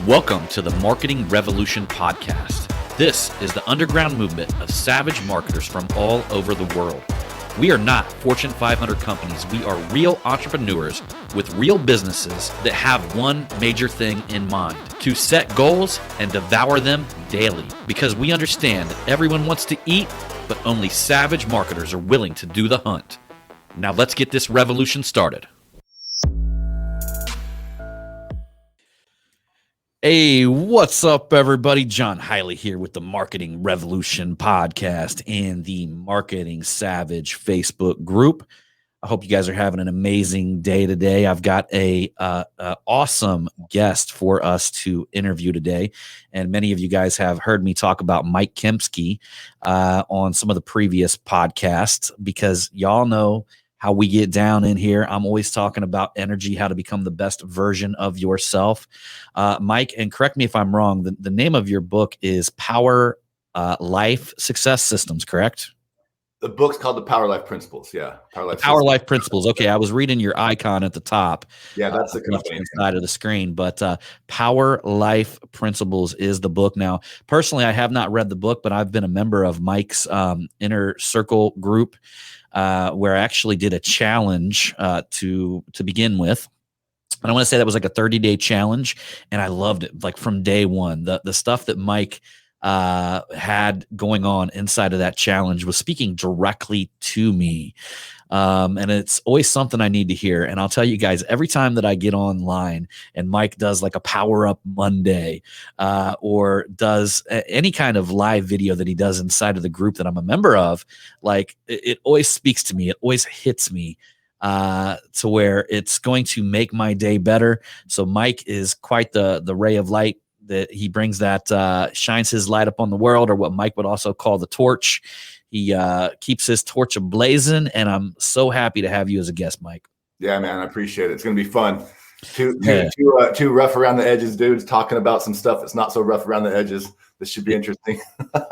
Welcome to the Marketing Revolution podcast. This is the underground movement of savage marketers from all over the world. We are not Fortune 500 companies. We are real entrepreneurs with real businesses that have one major thing in mind: to set goals and devour them daily. Because we understand that everyone wants to eat, but only savage marketers are willing to do the hunt. Now let's get this revolution started. Hey, what's up, everybody? John Hiley here with the Marketing Revolution podcast and the Marketing Savage Facebook group. I hope you guys are having an amazing day today. I've got a awesome guest for us to interview today, and many of you guys have heard me talk about Mike Kemski on some of the previous podcasts because y'all know how we get down in here. I'm always talking about energy, how to become the best version of yourself. Mike, and correct me if I'm wrong, the name of your book is Power Life Success Systems, correct? The book's called The Power Life Principles. Yeah. Power Life Principles. Okay, I was reading your icon at the top. Yeah, that's the company side of the screen. But Power Life Principles is the book. Now, personally, I have not read the book, but I've been a member of Mike's Inner Circle group, where I actually did a challenge to begin with. And I want to say that was like a 30-day challenge, and I loved it. Like from day one, the stuff that Mike had going on inside of that challenge was speaking directly to me. And it's always something I need to hear. And I'll tell you guys, every time that I get online and Mike does like a Power Up Monday or does any kind of live video that he does inside of the group that I'm a member of, like it always speaks to me. It always hits me to where it's going to make my day better. So Mike is quite the ray of light that he brings, that shines his light up on the world, or what Mike would also call the torch. He keeps his torch ablazing, and I'm so happy to have you as a guest, Mike. Yeah, man, I appreciate it. It's going to be fun. Two rough around the edges dudes talking about some stuff that's not so rough around the edges. This should be interesting.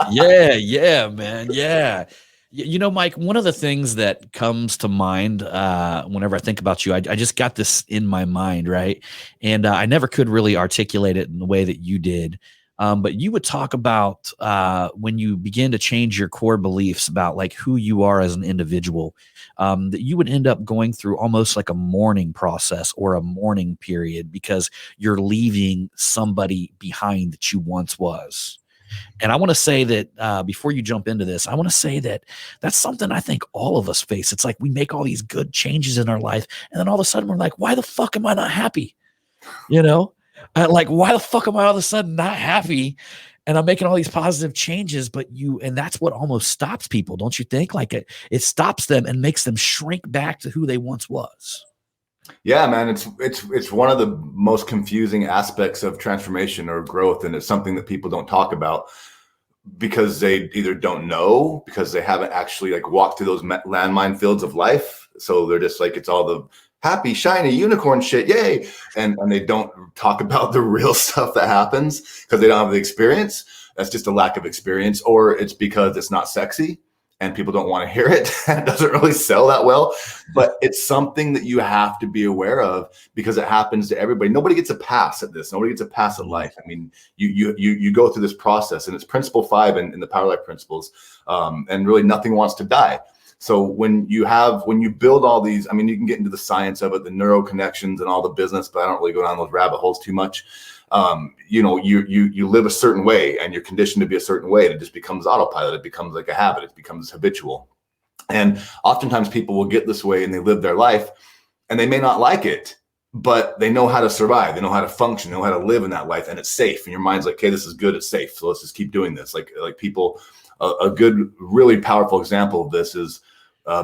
Yeah, man. Yeah. You know, Mike, one of the things that comes to mind whenever I think about you, I just got this in my mind, right? And I never could really articulate it in the way that you did. But you would talk about when you begin to change your core beliefs about like who you are as an individual, that you would end up going through almost like a mourning process or a mourning period because you're leaving somebody behind that you once was. And I want to say that before you jump into this, I want to say that that's something I think all of us face. It's like we make all these good changes in our life, and then all of a sudden we're like, why the fuck am I not happy? You know, like, why the fuck am I all of a sudden not happy? And I'm making all these positive changes, and that's what almost stops people, don't you think? Like it stops them and makes them shrink back to who they once was. Yeah, man, it's one of the most confusing aspects of transformation or growth, and it's something that people don't talk about because they either don't know, because they haven't actually like walked through those landmine fields of life. So they're just like, it's all the happy, shiny unicorn shit, yay, and they don't talk about the real stuff that happens because they don't have the experience. That's just a lack of experience, or it's because it's not sexy and people don't want to hear it. It doesn't really sell that well, but it's something that you have to be aware of because it happens to everybody. Nobody gets a pass at this. Nobody gets a pass at life. I mean, you go through this process, and it's principle 5 in the Power Life Principles, and really nothing wants to die. So when you build all these, I mean, you can get into the science of it, the neural connections and all the business, but I don't really go down those rabbit holes too much. You live a certain way and you're conditioned to be a certain way, and it just becomes autopilot. It becomes like a habit. It becomes habitual. And oftentimes people will get this way and they live their life and they may not like it, but they know how to survive. They know how to function, they know how to live in that life, and it's safe. And your mind's like, okay, this is good. It's safe. So let's just keep doing this. Like people, a good, really powerful example of this is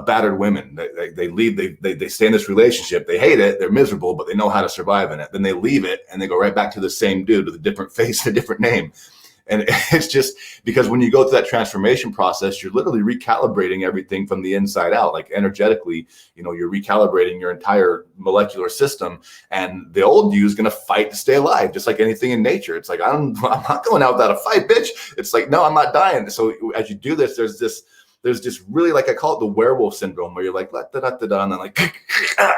battered women. They leave, they stay in this relationship, they hate it, they're miserable, but they know how to survive in it. Then they leave it and they go right back to the same dude with a different face, a different name. And it's just because when you go through that transformation process, you're literally recalibrating everything from the inside out. Like energetically, you're recalibrating your entire molecular system, and the old you is going to fight to stay alive, just like anything in nature. It's like, I'm not going out without a fight, bitch. It's like, no, I'm not dying. So as you do this, there's this there's just really, like, I call it the werewolf syndrome, where you're like, da, da, da, da, and then like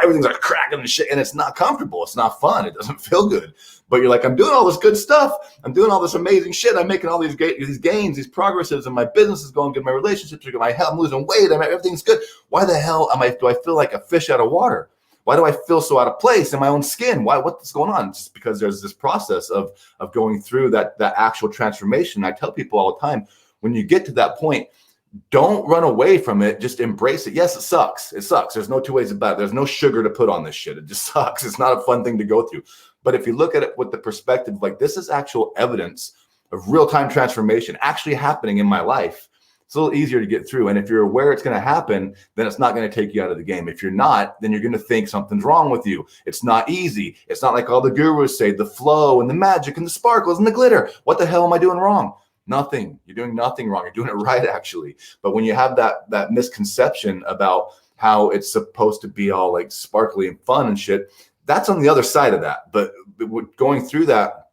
everything's like cracking and shit, and it's not comfortable. It's not fun. It doesn't feel good. But you're like, I'm doing all this good stuff. I'm doing all this amazing shit. I'm making all these gains, these progresses, and my business is going good. My relationships are good. My health, I'm losing weight. Everything's good. Why the hell do I feel like a fish out of water? Why do I feel so out of place in my own skin? What's going on? It's just because there's this process of going through that actual transformation. I tell people all the time, when you get to that point, don't run away from it. Just embrace it. Yes, it sucks. It sucks. There's no two ways about it. There's no sugar to put on this shit. It just sucks. It's not a fun thing to go through. But if you look at it with the perspective, like, this is actual evidence of real-time transformation actually happening in my life, it's a little easier to get through. And if you're aware it's going to happen, then it's not going to take you out of the game. If you're not, then you're going to think something's wrong with you. It's not easy. It's not like all the gurus say, the flow and the magic and the sparkles and the glitter. What the hell am I doing wrong? Nothing. You're doing nothing wrong. You're doing it right, actually. But when you have that misconception about how it's supposed to be all like sparkly and fun and shit, that's on the other side of that. But going through that,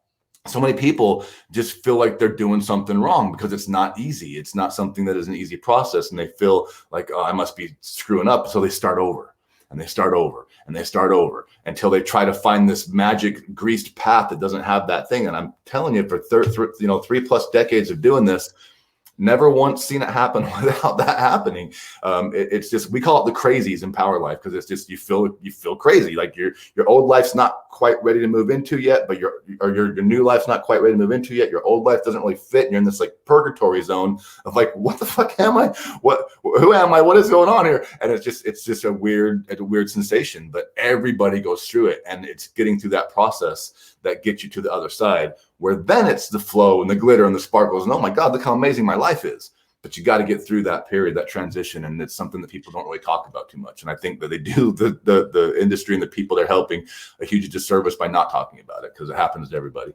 so many people just feel like they're doing something wrong because it's not easy. It's not something that is an easy process. And they feel like, oh, I must be screwing up. So they start over and they start over and they start over until they try to find this magic greased path that doesn't have that thing. And I'm telling you, for 3+ decades of doing this, never once seen it happen without that happening. It's just, we call it the crazies in Power Life, because it's just, you feel crazy, like your old life's not quite ready to move into yet, but your new life's not quite ready to move into yet. Your old life doesn't really fit, and you're in this like purgatory zone of like, what the fuck am I? Who am I? What is going on here? And it's just a weird sensation. But everybody goes through it, and it's getting through that process that gets you to the other side, where then it's the flow and the glitter and the sparkles. And oh my God, look how amazing my life is. But you got to get through that period, that transition. And it's something that people don't really talk about too much. And I think that they do the industry and the people they're helping a huge disservice by not talking about it, because it happens to everybody.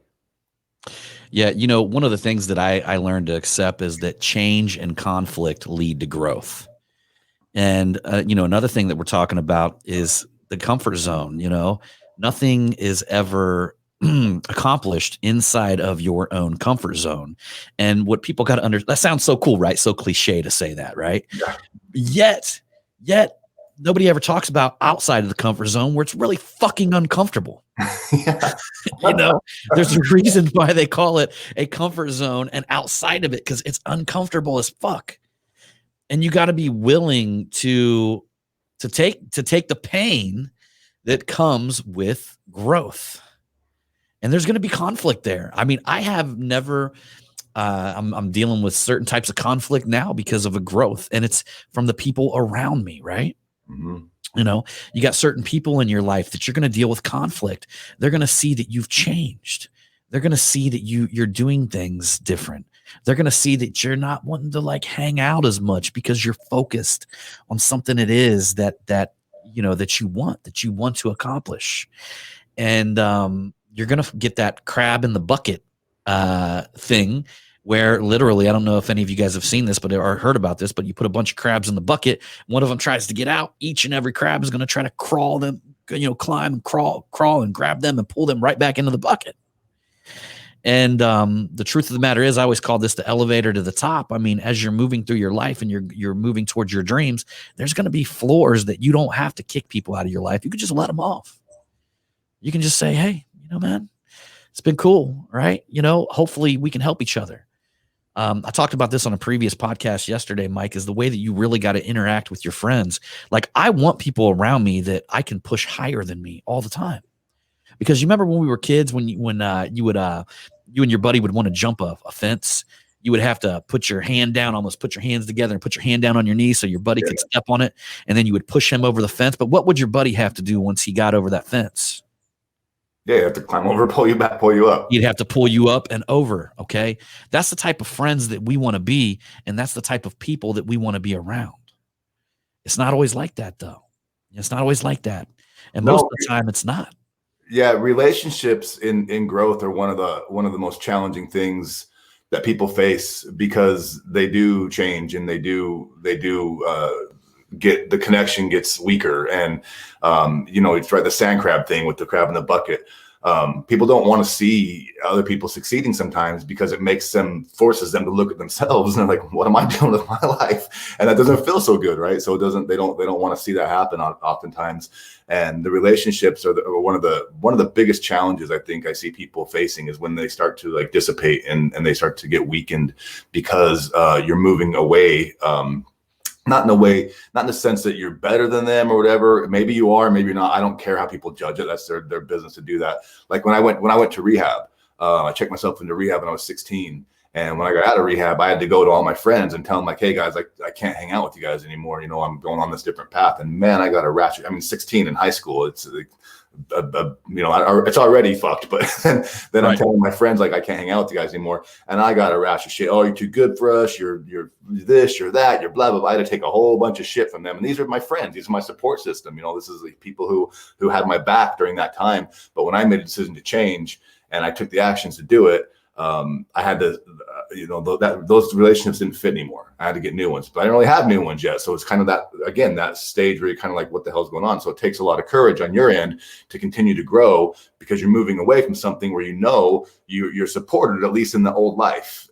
Yeah. One of the things that I learned to accept is that change and conflict lead to growth. And, another thing that we're talking about is the comfort zone. Nothing is ever accomplished inside of your own comfort zone. And what people got to understand, that sounds so cool, right? So cliche to say that, right? Yeah. Yet nobody ever talks about outside of the comfort zone, where it's really fucking uncomfortable. There's a reason why they call it a comfort zone and outside of it, because it's uncomfortable as fuck. And you got to be willing to take the pain that comes with growth. And there's going to be conflict there. I mean, I have never, I'm dealing with certain types of conflict now because of a growth, and it's from the people around me, right? Mm-hmm. You got certain people in your life that you're going to deal with conflict. They're going to see that you've changed. They're going to see that you're doing things different. They're going to see that you're not wanting to like hang out as much because you're focused on something it is that you want to accomplish. And, you're going to get that crab in the bucket thing, where literally, I don't know if any of you guys have seen this, or heard about this, but you put a bunch of crabs in the bucket. One of them tries to get out. Each and every crab is going to try to crawl them, climb and crawl and grab them and pull them right back into the bucket. And the truth of the matter is, I always call this the elevator to the top. I mean, as you're moving through your life and you're moving towards your dreams, there's going to be floors that you don't have to kick people out of your life. You can just let them off. You can just say, hey, man, it's been cool, right? Hopefully we can help each other. I talked about this on a previous podcast yesterday, Mike, is the way that you really got to interact with your friends. Like, I want people around me that I can push higher than me all the time. Because you remember when we were kids, when you and your buddy would want to jump a fence, you would have to put your hand down, almost put your hands together and put your hand down on your knee so your buddy could step on it. And then you would push him over the fence. But what would your buddy have to do once he got over that fence? Yeah, you have to climb over, pull you back, pull you up. He'd have to pull you up and over, okay? That's the type of friends that we want to be, and that's the type of people that we want to be around. It's not always like that, though. It's not always like that. And most of the time, it's not. Yeah, relationships in growth are one of the most challenging things that people face, because they do change, and they do get, the connection gets weaker. And it's right, the sand crab thing with the crab in the bucket. People don't want to see other people succeeding sometimes because it forces them to look at themselves and they're like, what am I doing with my life? And that doesn't feel so good, right? So they don't want to see that happen oftentimes. And the relationships are one of the biggest challenges I think I see people facing is when they start to like dissipate and they start to get weakened because you're moving away. Not in the sense that you're better than them or whatever. Maybe you are, maybe you're not. I don't care how people judge it. That's their business to do that. Like when I went to rehab, I checked myself into rehab when I was 16. And when I got out of rehab, I had to go to all my friends and tell them like, hey guys, I can't hang out with you guys anymore. You know, I'm going on this different path. And man, I got a ratchet. I mean, 16 in high school, it's like, it's already fucked, but then right. I'm telling my friends like I can't hang out with you guys anymore, and I got a rash of shit. Oh, you're too good for us. You're this, you're that, you're blah blah blah. I had to take a whole bunch of shit from them, and these are my friends. These are my support system. You know, this is the people who had my back during that time. But when I made a decision to change and I took the actions to do it, I had to, those relationships didn't fit anymore. I had to get new ones, but I didn't really have new ones yet. So it's kind of that stage where you're kind of like, what the hell's going on? So it takes a lot of courage on your end to continue to grow because you're moving away from something where you're supported, at least in the old life.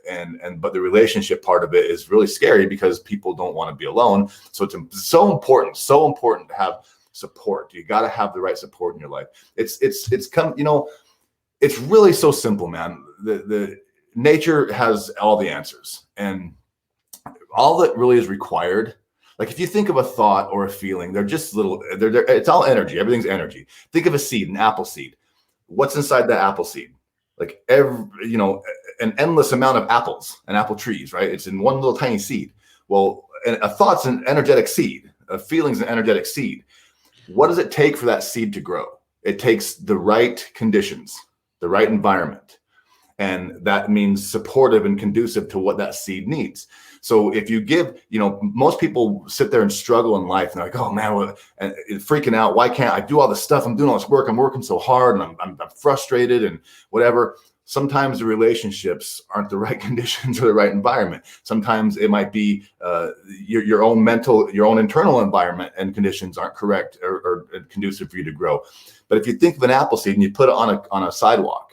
But the relationship part of it is really scary because people don't want to be alone. So it's so important to have support. You got to have the right support in your life. It's really so simple, man. The nature has all the answers, and all that really is required. Like if you think of a thought or a feeling, they're just it's all energy. Everything's energy. Think of a seed, an apple seed. What's inside that apple seed? Like an endless amount of apples and apple trees, right? It's in one little tiny seed. Well, a thought's an energetic seed. A feeling's an energetic seed. What does it take for that seed to grow? It takes the right conditions, the right environment. And that means supportive and conducive to what that seed needs. So if you give, most people sit there and struggle in life and they're like, oh man, and freaking out. Why can't I do all this stuff? I'm doing all this work. I'm working so hard and I'm frustrated and whatever. Sometimes the relationships aren't the right conditions or the right environment. Sometimes it might be your own internal environment and conditions aren't correct or conducive for you to grow. But if you think of an apple seed and you put it on a sidewalk,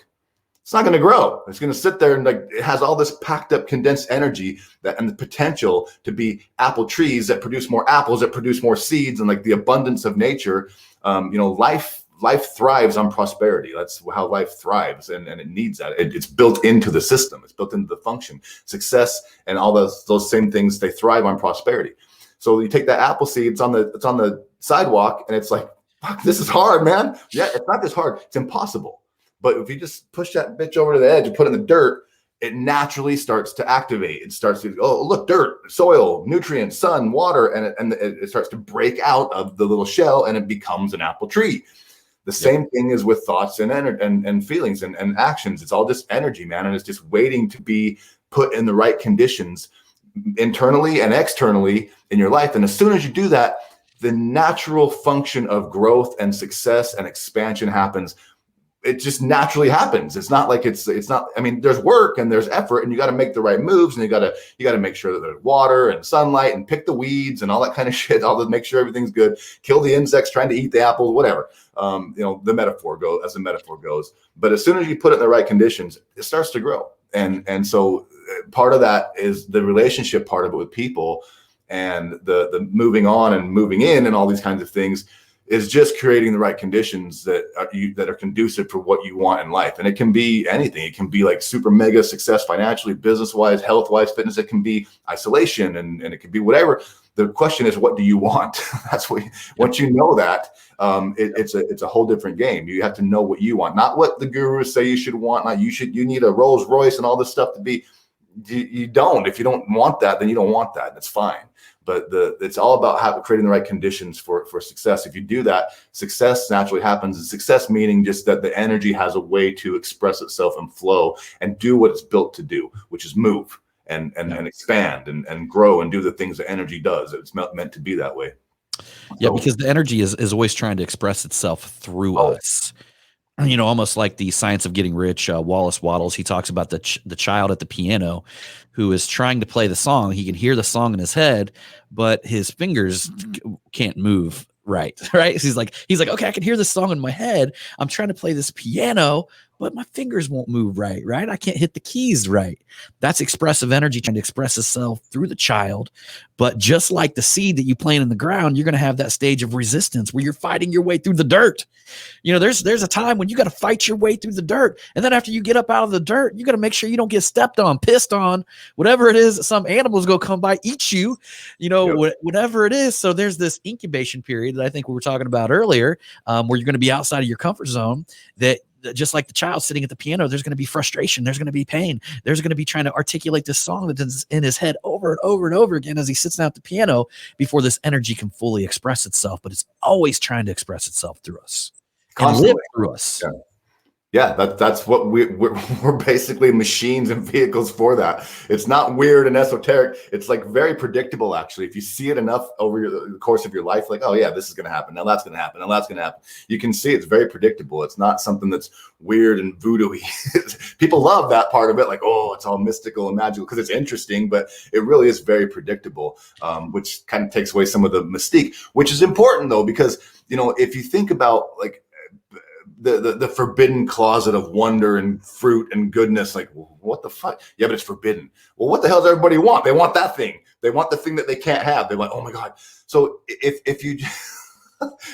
it's not going to grow. It's going to sit there and it has all this packed up condensed energy and the potential to be apple trees that produce more apples, that produce more seeds, and like the abundance of nature. Life thrives on prosperity. That's how life thrives, and it needs that. It's built into the system. It's built into the function. Success and all those same things, they thrive on prosperity. So you take that apple seed, it's on the sidewalk, and it's like, fuck, this is hard, man. Yeah, it's not this hard. It's impossible. But if you just push that bitch over to the edge and put it in the dirt, it naturally starts to activate. It starts to, oh, look, dirt, soil, nutrients, sun, water, and it starts to break out of the little shell and it becomes an apple tree. The same thing is with thoughts and feelings and actions. It's all just energy, man. And it's just waiting to be put in the right conditions internally and externally in your life. And as soon as you do that, the natural function of growth and success and expansion happens. It just naturally happens. It's not like it's not. I mean, there's work and there's effort, and you got to make the right moves, and you got to make sure that there's water and sunlight, and pick the weeds and all that kind of shit. All to make sure everything's good. Kill the insects trying to eat the apples, whatever. The metaphor goes. But as soon as you put it in the right conditions, it starts to grow. And so part of that is the relationship part of it with people, and the moving on and moving in and all these kinds of things. Is just creating the right conditions that are conducive for what you want in life. And it can be anything. It can be like super mega success financially, business-wise, health-wise, fitness. It can be isolation and it can be whatever. The question is, what do you want? That's what, once you know that, it's a whole different game. You have to know what you want, not what the gurus say you should want. Not you need a Rolls Royce and all this stuff to be. You don't. If you don't want that, then you don't want that. That's fine. But it's all about creating the right conditions for success. If you do that, success naturally happens. And success meaning just that the energy has a way to express itself and flow and do what it's built to do, which is move and expand and grow and do the things that energy does. It's meant to be that way. Yeah, because the energy is always trying to express itself through us. Almost like the Science of Getting Rich, Wallace Wattles, he talks about the child at the piano who is trying to play the song. He can hear the song in his head, but his fingers can't move right. Right. He's like, okay, I can hear this song in my head. I'm trying to play this piano, but my fingers won't move right. Right. I can't hit the keys right. That's expressive energy trying to express itself through the child. But just like the seed that you plant in the ground, you're going to have that stage of resistance where you're fighting your way through the dirt. There's a time when you got to fight your way through the dirt. And then after you get up out of the dirt, you got to make sure you don't get stepped on, pissed on, whatever it is. Some animals go come by, eat you, whatever it is. So there's this incubation period that I think we were talking about earlier, where you're going to be outside of your comfort zone, that just like the child sitting at the piano, there's going to be frustration. There's going to be pain. There's going to be trying to articulate this song that's in his head over and over and over again as he sits down at the piano before this energy can fully express itself. But it's always trying to express itself through us. Constantly. And live through us. Yeah, that's what we're basically machines and vehicles for that. It's not weird and esoteric. It's like very predictable, actually. If you see it enough over the course of your life, like, oh yeah, this is going to happen. Now that's going to happen. Now that's going to happen. You can see it's very predictable. It's not something that's weird and voodoo-y. People love that part of it, like, oh, it's all mystical and magical because it's interesting, but it really is very predictable, which kind of takes away some of the mystique, which is important though, because if you think about like the forbidden closet of wonder and fruit and goodness, like, what the fuck? Yeah, but it's forbidden. Well, what the hell does everybody want? They want that thing. They want the thing that they can't have. They're like, oh my God. So if you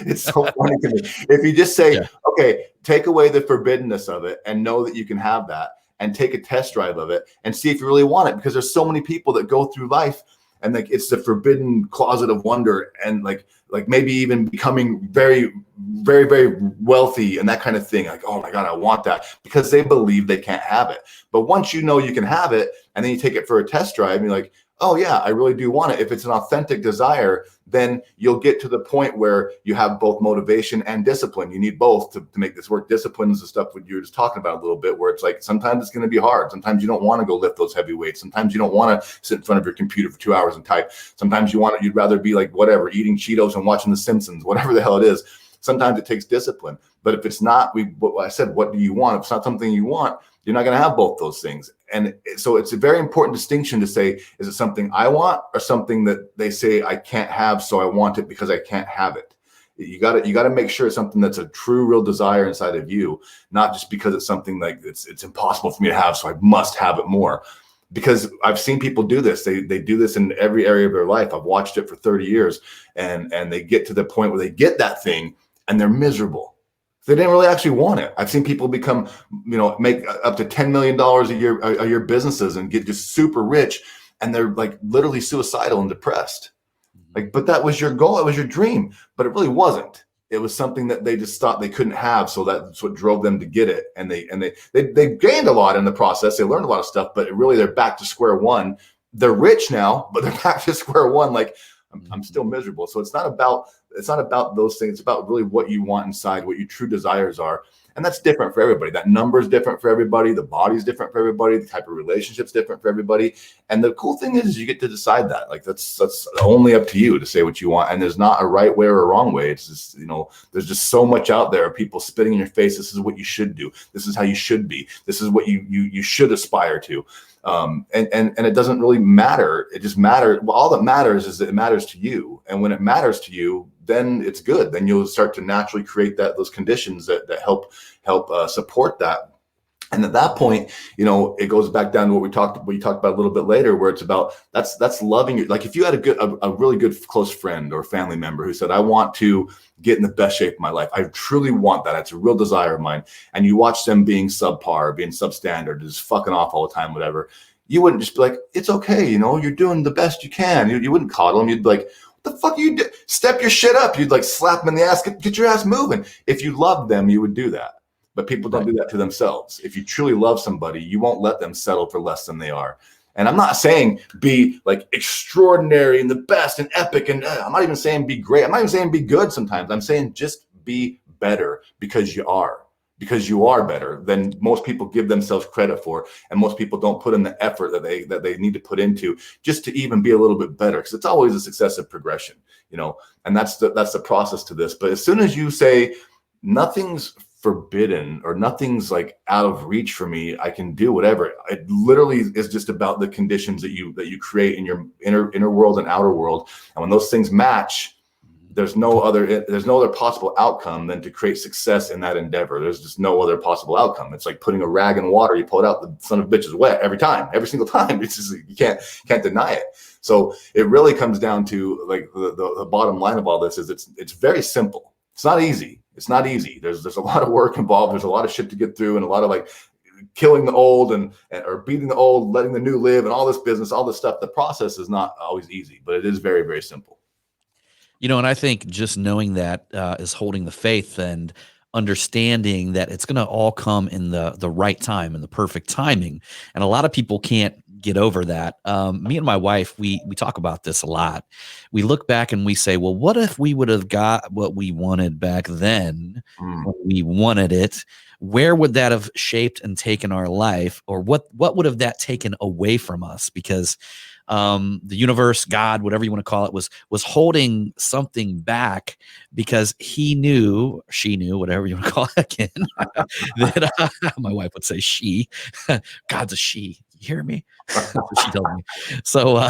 it's so funny to me. If you just say, okay, take away the forbiddenness of it and know that you can have that, and take a test drive of it and see if you really want it, because there's so many people that go through life and like it's the forbidden closet of wonder, and like maybe even becoming very, very, very wealthy and that kind of thing. Like, oh my God, I want that, because they believe they can't have it. But once you know you can have it, and then you take it for a test drive, and you're like, oh yeah, I really do want it. If it's an authentic desire, then you'll get to the point where you have both motivation and discipline. You need both to make this work. Discipline is the stuff that you were just talking about a little bit, where it's like, sometimes it's going to be hard. Sometimes you don't want to go lift those heavy weights. Sometimes you don't want to sit in front of your computer for 2 hours and type. Sometimes you'd rather be like, whatever, eating Cheetos and watching The Simpsons, whatever the hell it is. Sometimes it takes discipline. But if it's not, what I said, what do you want? If it's not something you want, you're not going to have both those things. And so it's a very important distinction to say, is it something I want or something that they say I can't have, so I want it because I can't have it? You got to make sure it's something that's a true, real desire inside of you, not just because it's something like it's impossible for me to have, so I must have it more. Because I've seen people do this. They do this in every area of their life. I've watched it for 30 years, and they get to the point where they get that thing and they're miserable. They didn't really actually want it. I've seen people become, make up to $10 million a year businesses and get just super rich, and they're like literally suicidal and depressed. Like, but that was your goal. It was your dream, but it really wasn't. It was something that they just thought they couldn't have. So that's what drove them to get it. And they gained a lot in the process. They learned a lot of stuff, but really they're back to square one. They're rich now, but they're back to square one. Like, I'm still miserable. So it's not about those things. It's about really what you want inside, what your true desires are. And that's different for everybody. That number is different for everybody. The body's different for everybody. The type of relationship's different for everybody. And the cool thing is you get to decide that. Like, that's only up to you to say what you want. And there's not a right way or a wrong way. It's just, there's just so much out there of people spitting in your face. This is what you should do. This is how you should be. This is what you should aspire to. And it doesn't really matter. It just matters. Well, all that matters is that it matters to you. And when it matters to you, then it's good. Then you'll start to naturally create those conditions that help support that. And at that point, it goes back down to what you talked about a little bit later, where it's about that's loving you. Like, if you had a really good close friend or family member who said, I want to get in the best shape of my life. I truly want that. It's a real desire of mine. And you watch them being subpar, being substandard, just fucking off all the time, whatever. You wouldn't just be like, it's okay. You're doing the best you can. You wouldn't coddle them. You'd be like, what the fuck you do? Step your shit up. You'd like slap them in the ass, get your ass moving. If you loved them, you would do that. But people don't do that to themselves. If you truly love somebody, you won't let them settle for less than they are. And I'm not saying be like extraordinary and the best and epic. And I'm not even saying be great. I'm not even saying be good sometimes. I'm saying just be better, because you are. Because you are better than most people give themselves credit for. And most people don't put in the effort that they need to put into just to even be a little bit better. Because it's always a successive progression, and that's the process to this. But as soon as you say nothing's forbidden or nothing's like out of reach for me, I can do whatever. It literally is just about the conditions that you create in your inner world and outer world. And when those things match, there's no other possible outcome than to create success in that endeavor. There's just no other possible outcome. It's like putting a rag in water. You pull it out, the son of a bitch is wet every single time. It's just, you can't deny it. So it really comes down to like the bottom line of all this is it's very simple. It's not easy. There's a lot of work involved. There's a lot of shit to get through, and a lot of like killing the old or beating the old, letting the new live, and all this business, all this stuff. The process is not always easy, but it is very, very simple. And I think just knowing that is holding the faith and understanding that it's going to all come in the right time and the perfect timing. And a lot of people can't get over that. Me and my wife, we talk about this a lot. We look back and we say, well, what if we would have got what we wanted back then when we wanted it? Where would that have shaped and taken our life? Or what would have that taken away from us? Because the universe, God, whatever you want to call it, was holding something back because she knew, whatever you want to call it again, that my wife would say she, God's a she. You hear me? That's what she told me. So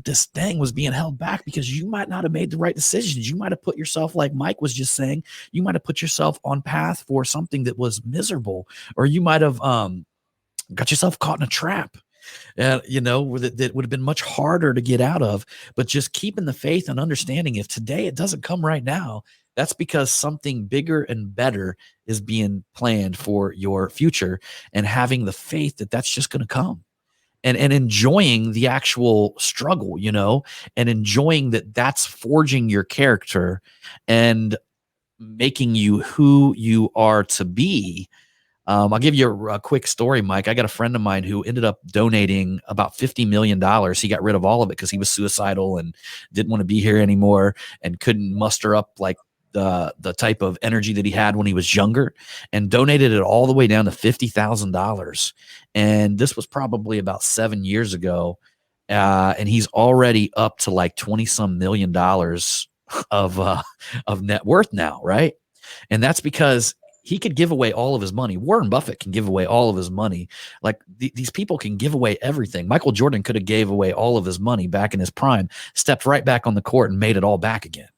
this thing was being held back because you might not have made the right decisions. You might have put yourself, like Mike was just saying, you might have put yourself on path for something that was miserable, or you might have got yourself caught in a trap, that would have been much harder to get out of. But just keeping the faith and understanding, if today it doesn't come right now, that's because something bigger and better is being planned for your future, and having the faith that that's just going to come, and enjoying the actual struggle, and enjoying that that's forging your character and making you who you are to be. I'll give you a quick story, Mike. I got a friend of mine who ended up donating about $50 million. He got rid of all of it because he was suicidal and didn't want to be here anymore and couldn't muster up like the type of energy that he had when he was younger, and donated it all the way down to $50,000. And this was probably about 7 years ago. And he's already up to like 20 some $1 million of net worth now. Right. And that's because he could give away all of his money. Warren Buffett can give away all of his money. Like these people can give away everything. Michael Jordan could have gave away all of his money back in his prime, stepped right back on the court and made it all back again,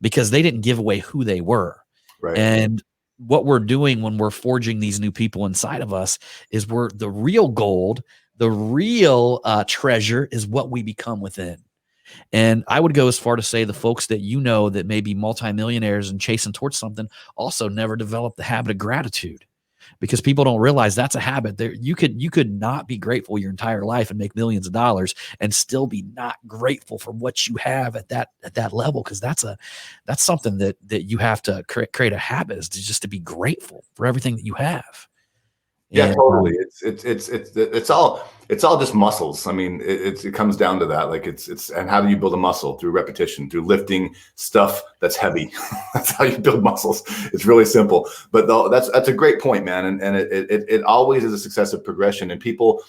because they didn't give away who they were. Right. And what we're doing when we're forging these new people inside of us is the real gold, the real treasure is what we become within. And I would go as far to say the folks that that may be multimillionaires and chasing towards something also never develop the habit of gratitude, because people don't realize that's a habit. You could not be grateful your entire life and make millions of dollars and still be not grateful for what you have at that level, because that's something that you have to create a habit, is just to be grateful for everything that you have. Yeah, totally. It's all just muscles. I mean, it comes down to that. Like and how do you build a muscle? Through repetition, through lifting stuff that's heavy. That's how you build muscles. It's really simple. But that's a great point, man. And it always is a successive progression. And people,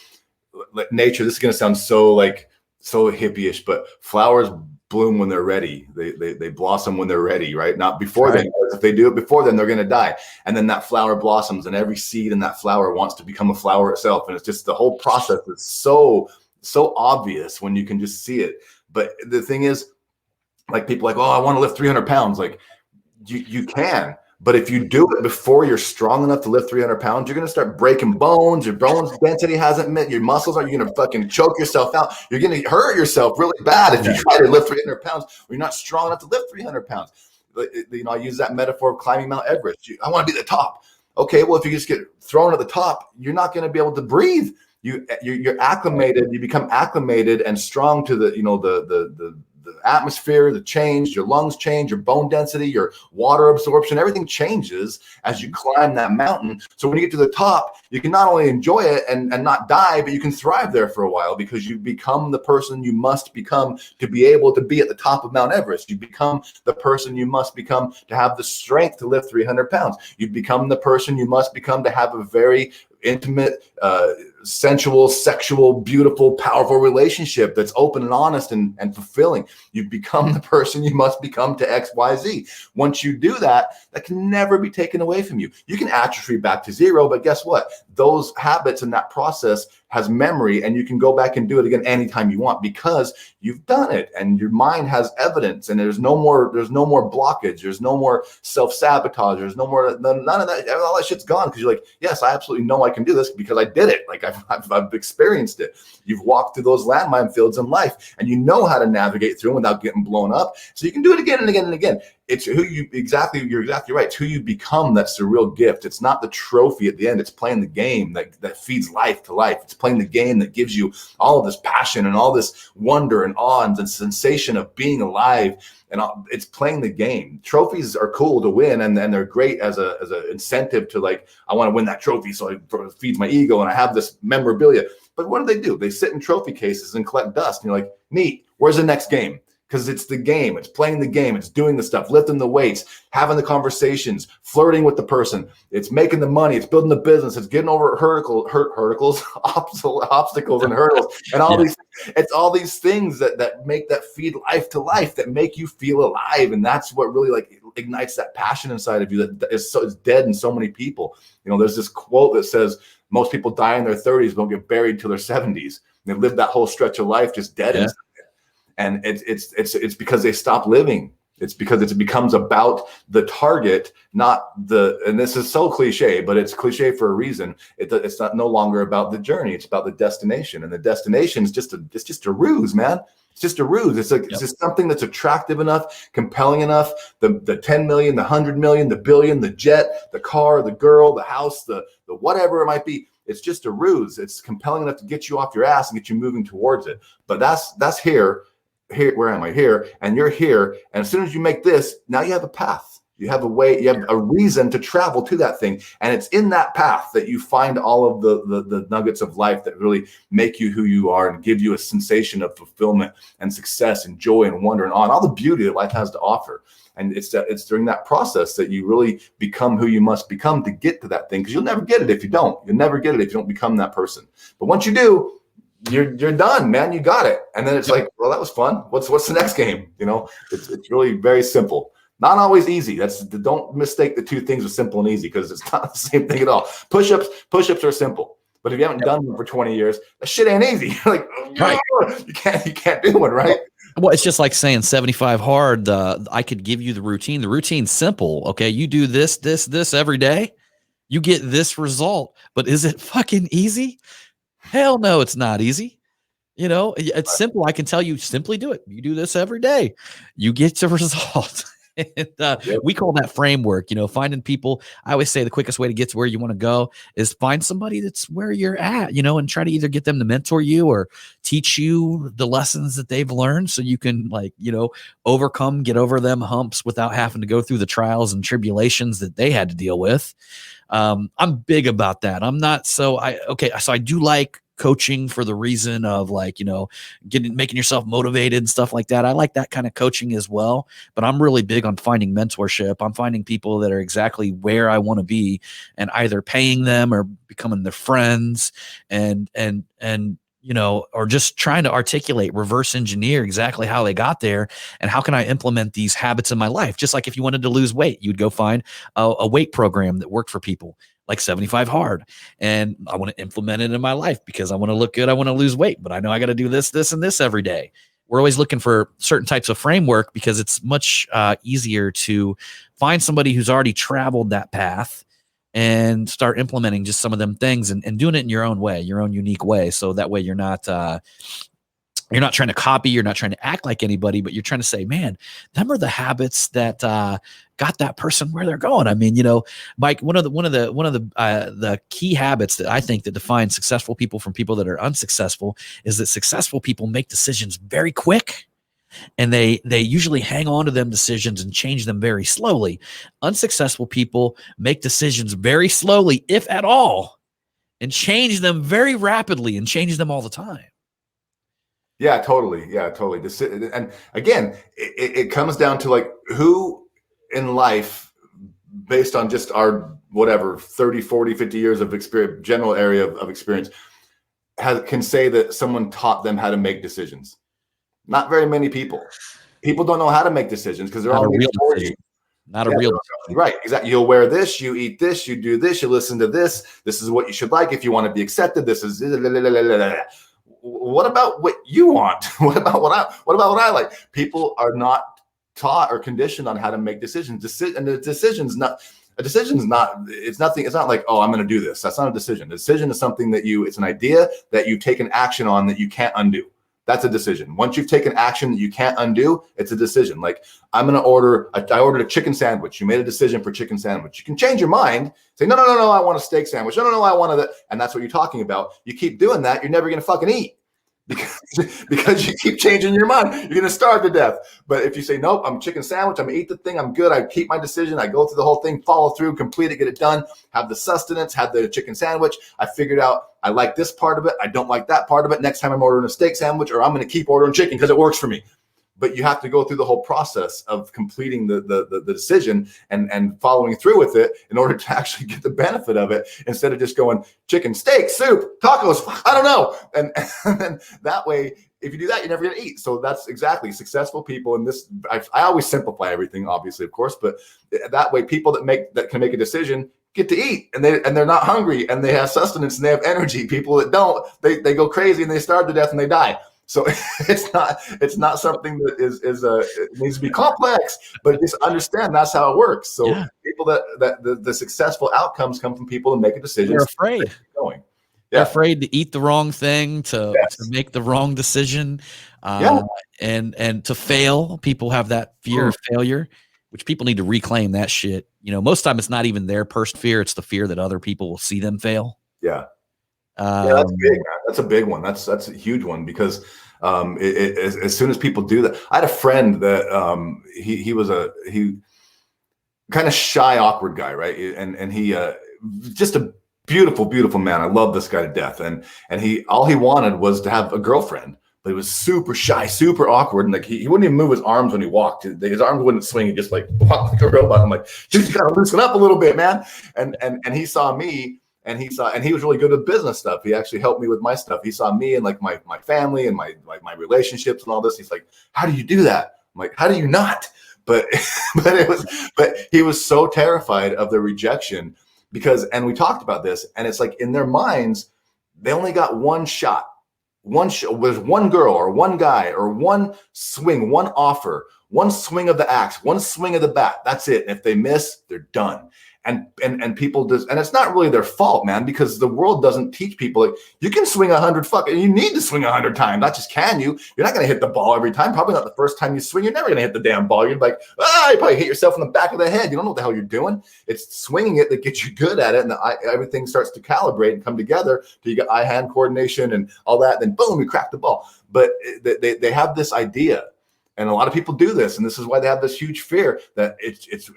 like nature, this is going to sound so hippie-ish, but flowers bloom when they're ready. They blossom when they're ready, right? Not before then. If they do it before then, they're going to die. And then that flower blossoms, and every seed in that flower wants to become a flower itself. And it's just the whole process is so obvious when you can just see it. But the thing is, like people like, oh, I want to lift 300 pounds. Like you can. But if you do it before you're strong enough to lift 300 pounds, you're going to start breaking bones. Your bones density hasn't met. Your muscles you're going to fucking choke yourself out. You're going to hurt yourself really bad if you try to lift 300 pounds or you're not strong enough to lift 300 pounds. I use that metaphor of climbing Mount Everest. I want to be at the top. Okay, well, if you just get thrown at the top, you're not going to be able to breathe. You're acclimated. You become acclimated and strong to the atmosphere, the change, your lungs change, your bone density, your water absorption, everything changes as you climb that mountain. So when you get to the top, you can not only enjoy it and not die, but you can thrive there for a while, because you become the person you must become to be able to be at the top of Mount Everest. You become the person you must become to have the strength to lift 300 pounds. You become the person you must become to have a very intimate, sensual, sexual, beautiful, powerful relationship that's open and honest and fulfilling. You become the person you must become to X, Y, Z. Once you do that, that can never be taken away from you. You can atrophy back to zero, but guess what? Those habits and that process has memory, and you can go back and do it again anytime you want because you've done it and your mind has evidence, and there's no more blockage, there's no more self-sabotage, there's no more none of that. All that shit's gone because you're like, yes, I absolutely know I can do this because I did it. Like I've experienced it. You've walked through those landmine fields in life, and you know how to navigate through them without getting blown up. So you can do it again and again and again. It's who you're exactly right. It's who you become. That's the real gift. It's not the trophy at the end. It's playing the game that feeds life to life. It's playing the game that gives you all of this passion and all this wonder and awe and the sensation of being alive. And it's playing the game. Trophies are cool to win, and they're great as a incentive to, like, I want to win that trophy, so it feeds my ego, and I have this memorabilia. But what do? They sit in trophy cases and collect dust. And you're like, neat. Where's the next game? Because it's the game. It's playing the game. It's doing the stuff, lifting the weights, having the conversations, flirting with the person. It's making the money. It's building the business. It's getting over obstacles and hurdles, and all these. It's all these things that make that feed life to life, that make you feel alive, and that's what really like ignites that passion inside of you that is dead in so many people. You know, there's this quote that says most people die in their 30s, don't get buried till their 70s. They live that whole stretch of life just dead. Yeah. And it's because they stop living. It's because it becomes about the target, not the, and this is so cliche, but it's cliche for a reason. It's not no longer about the journey. It's about the destination, and the destination is just a ruse, man. It's just a ruse. It's like, it's just something that's attractive enough, compelling enough. The 10 million, the 100 million, the billion, the jet, the car, the girl, the house, the whatever it might be. It's just a ruse. It's compelling enough to get you off your ass and get you moving towards it. But that's here, where am I? Here, and you're here. And as soon as you make this, now you have a path. You have a way, you have a reason to travel to that thing. And it's in that path that you find all of the nuggets of life that really make you who you are and give you a sensation of fulfillment and success and joy and wonder and awe and all the beauty that life has to offer. And it's during that process that you really become who you must become to get to that thing. Because you'll never get it if you don't. You'll never get it if you don't become that person. But once you do, you're done, man. You got it. And then it's like, well, that was fun. What's the next game? You know, it's really very simple. Not always easy. Don't mistake the two things of simple and easy, because it's not the same thing at all. Push-ups are simple. But if you haven't done them for 20 years, that shit ain't easy. You're like, right. You can't do it, right? Well, it's just like saying 75 hard. I could give you the routine. The routine's simple. Okay, you do this every day, you get this result. But is it fucking easy? Hell no, it's not easy. You know, it's simple. I can tell you, simply do it. You do this every day, you get the result. And we call that framework, you know, finding people. I always say the quickest way to get to where you want to go is find somebody that's where you're at, you know, and try to either get them to mentor you or teach you the lessons that they've learned, so you can, like, you know, get over them humps without having to go through the trials and tribulations that they had to deal with. I'm big about that. I'm not so I do like coaching for the reason of, like, you know, making yourself motivated and stuff like that. I like that kind of coaching as well, but I'm really big on finding mentorship. I'm finding people that are exactly where I want to be, and either paying them or becoming their friends, and you know, or just trying to articulate, reverse engineer exactly how they got there and how can I implement these habits in my life. Just like if you wanted to lose weight, you'd go find a weight program that worked for people, like 75 hard. And I want to implement it in my life because I want to look good. I want to lose weight, but I know I got to do this, and this every day. We're always looking for certain types of framework because it's much easier to find somebody who's already traveled that path and start implementing just some of them things and doing it in your own way, your own unique way. So that way you're not trying to copy, you're not trying to act like anybody, but you're trying to say, man, them are the habits that got that person where they're going. I mean, you know, Mike, one of the key habits that I think that define successful people from people that are unsuccessful is that successful people make decisions very quick. And they usually hang on to them decisions and change them very slowly. Unsuccessful people make decisions very slowly, if at all, and change them very rapidly and change them all the time. Yeah, totally. Yeah, totally. And again, it comes down to, like, who in life, based on just our whatever 30, 40, 50 years of experience, general area of experience, can say that someone taught them how to make decisions. Not very many people. People don't know how to make decisions because they're all made for you. not a real decision. Right, exactly. You'll wear this, you eat this, you do this, you listen to this. This is what you should like if you want to be accepted. This is what about what you want? What about what I like? People are not taught or conditioned on how to make decisions. And the decision's not a decision is not, it's nothing. It's not like, oh, I'm going to do this. That's not a decision. A decision is something that it's an idea that you take an action on that you can't undo. That's a decision. Once you've taken action that you can't undo, it's a decision. Like I ordered a chicken sandwich. You made a decision for chicken sandwich. You can change your mind, say, no, I want a steak sandwich. No, I want that. And that's what you're talking about. You keep doing that, you're never going to fucking eat. Because you keep changing your mind, you're going to starve to death. But if you say, nope, I'm a chicken sandwich, I'm going to eat the thing, I'm good, I keep my decision, I go through the whole thing, follow through, complete it, get it done, have the sustenance, have the chicken sandwich, I figured out I like this part of it, I don't like that part of it, next time I'm ordering a steak sandwich, or I'm going to keep ordering chicken because it works for me. But you have to go through the whole process of completing the decision and following through with it in order to actually get the benefit of it, instead of just going chicken, steak, soup, tacos, I don't know. And then that way, if you do that, you're never going to eat. So that's exactly successful people. And this, I always simplify everything, obviously, of course, but that way people that can make a decision get to eat, and they're not hungry, and they have sustenance, and they have energy. People that don't, they go crazy and they starve to death and they die. So it's not something that it needs to be complex, but just understand that's how it works. So people that the successful outcomes come from people that make a decision. They're afraid. Going. They're afraid to eat the wrong thing, to make the wrong decision, and to fail. People have that fear of failure, which people need to reclaim that shit. You know, most time it's not even their personal fear; it's the fear that other people will see them fail. Yeah. That's big, man. That's a big one. That's a huge one, because as soon as people do that, I had a friend that he was kind of shy, awkward guy, right? And he just a beautiful man. I love this guy to death. And all he wanted was to have a girlfriend, but he was super shy, super awkward, and like he wouldn't even move his arms when he walked. His arms wouldn't swing. He just like walked like a robot. I'm like, dude, you gotta loosen up a little bit, man. And he saw me. And he was really good at business stuff. He actually helped me with my stuff. He saw me and like my family and my relationships and all this. He's like, how do you do that? I'm like, how do you not? But he was so terrified of the rejection and we talked about this, and it's like in their minds, they only got one shot. There's one girl or one guy or one swing, one offer, one swing of the axe, one swing of the bat. That's it. And if they miss, they're done. And people just, and it's not really their fault, man, because the world doesn't teach people like you can swing 100 you need to swing 100 times. Not just can you. You're not going to hit the ball every time. Probably not the first time you swing. You're never going to hit the damn ball. You're like, you probably hit yourself in the back of the head. You don't know what the hell you're doing. It's swinging it that gets you good at it, and everything starts to calibrate and come together till you get eye-hand coordination and all that. Then boom, you crack the ball. But they have this idea. And a lot of people do this, and this is why they have this huge fear that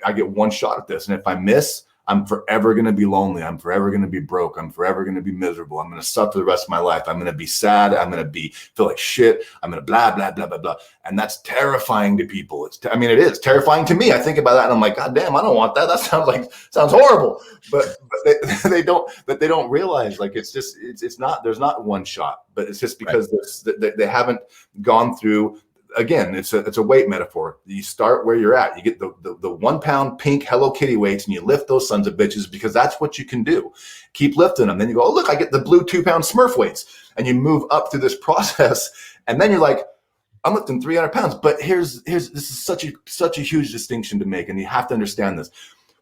I get one shot at this, and if I miss, I'm forever going to be lonely. I'm forever going to be broke. I'm forever going to be miserable. I'm going to suffer the rest of my life. I'm going to be sad. I'm going to feel like shit. I'm going to blah, blah, blah, blah, blah. And that's terrifying to people. It is terrifying to me. I think about that and I'm like, God damn, I don't want that. That sounds horrible. But they don't realize, like, it's not, there's not one shot, but it's just because they haven't gone through. Again, it's a weight metaphor. You start where you're at. You get the 1 pound pink Hello Kitty weights, and you lift those sons of bitches because that's what you can do. Keep lifting them. Then you go, oh, look, I get the blue 2 pound Smurf weights. And you move up through this process. And then you're like, I'm lifting 300 pounds. But this is such a huge distinction to make. And you have to understand this.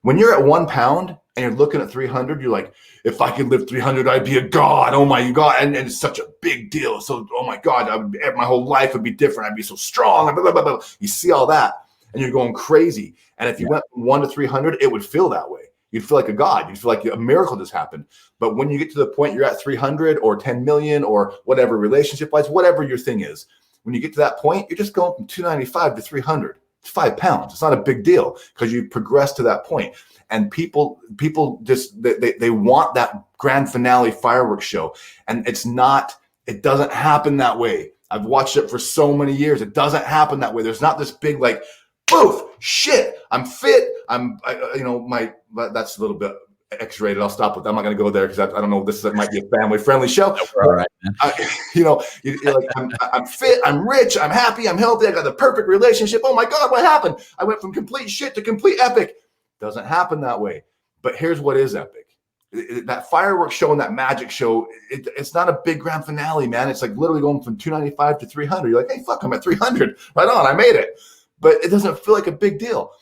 When you're at 1 pound and you're looking at 300, you're like, if I could lift 300, I'd be a god. Oh my God. And it's such a big deal. So, oh my God, my whole life would be different. I'd be so strong. Blah, blah, blah, blah. You see all that and you're going crazy. And if you went from 1 to 300, it would feel that way. You'd feel like a god. You'd feel like a miracle just happened. But when you get to the point you're at 300 or 10 million or whatever, relationship wise, whatever your thing is, when you get to that point, you're just going from 295 to 300. It's 5 pounds. It's not a big deal because you progress to that point. And people just they want that grand finale fireworks show, and it doesn't happen that way. I've watched it for so many years. It doesn't happen that way. There's not this big like, boof, shit, I'm fit. That's a little bit X-rated. I'll stop with that. I'm not going to go there because I don't know. This might be a family-friendly show. No, we're all right, man. You're like, I'm fit, I'm rich, I'm happy, I'm healthy, I got the perfect relationship. Oh my God, what happened? I went from complete shit to complete epic. Doesn't happen that way. But here's what is epic. That fireworks show and that magic show, it's not a big grand finale, man. It's like literally going from 295 to 300. You're like, hey, fuck, I'm at 300. Right on, I made it. But it doesn't feel like a big deal.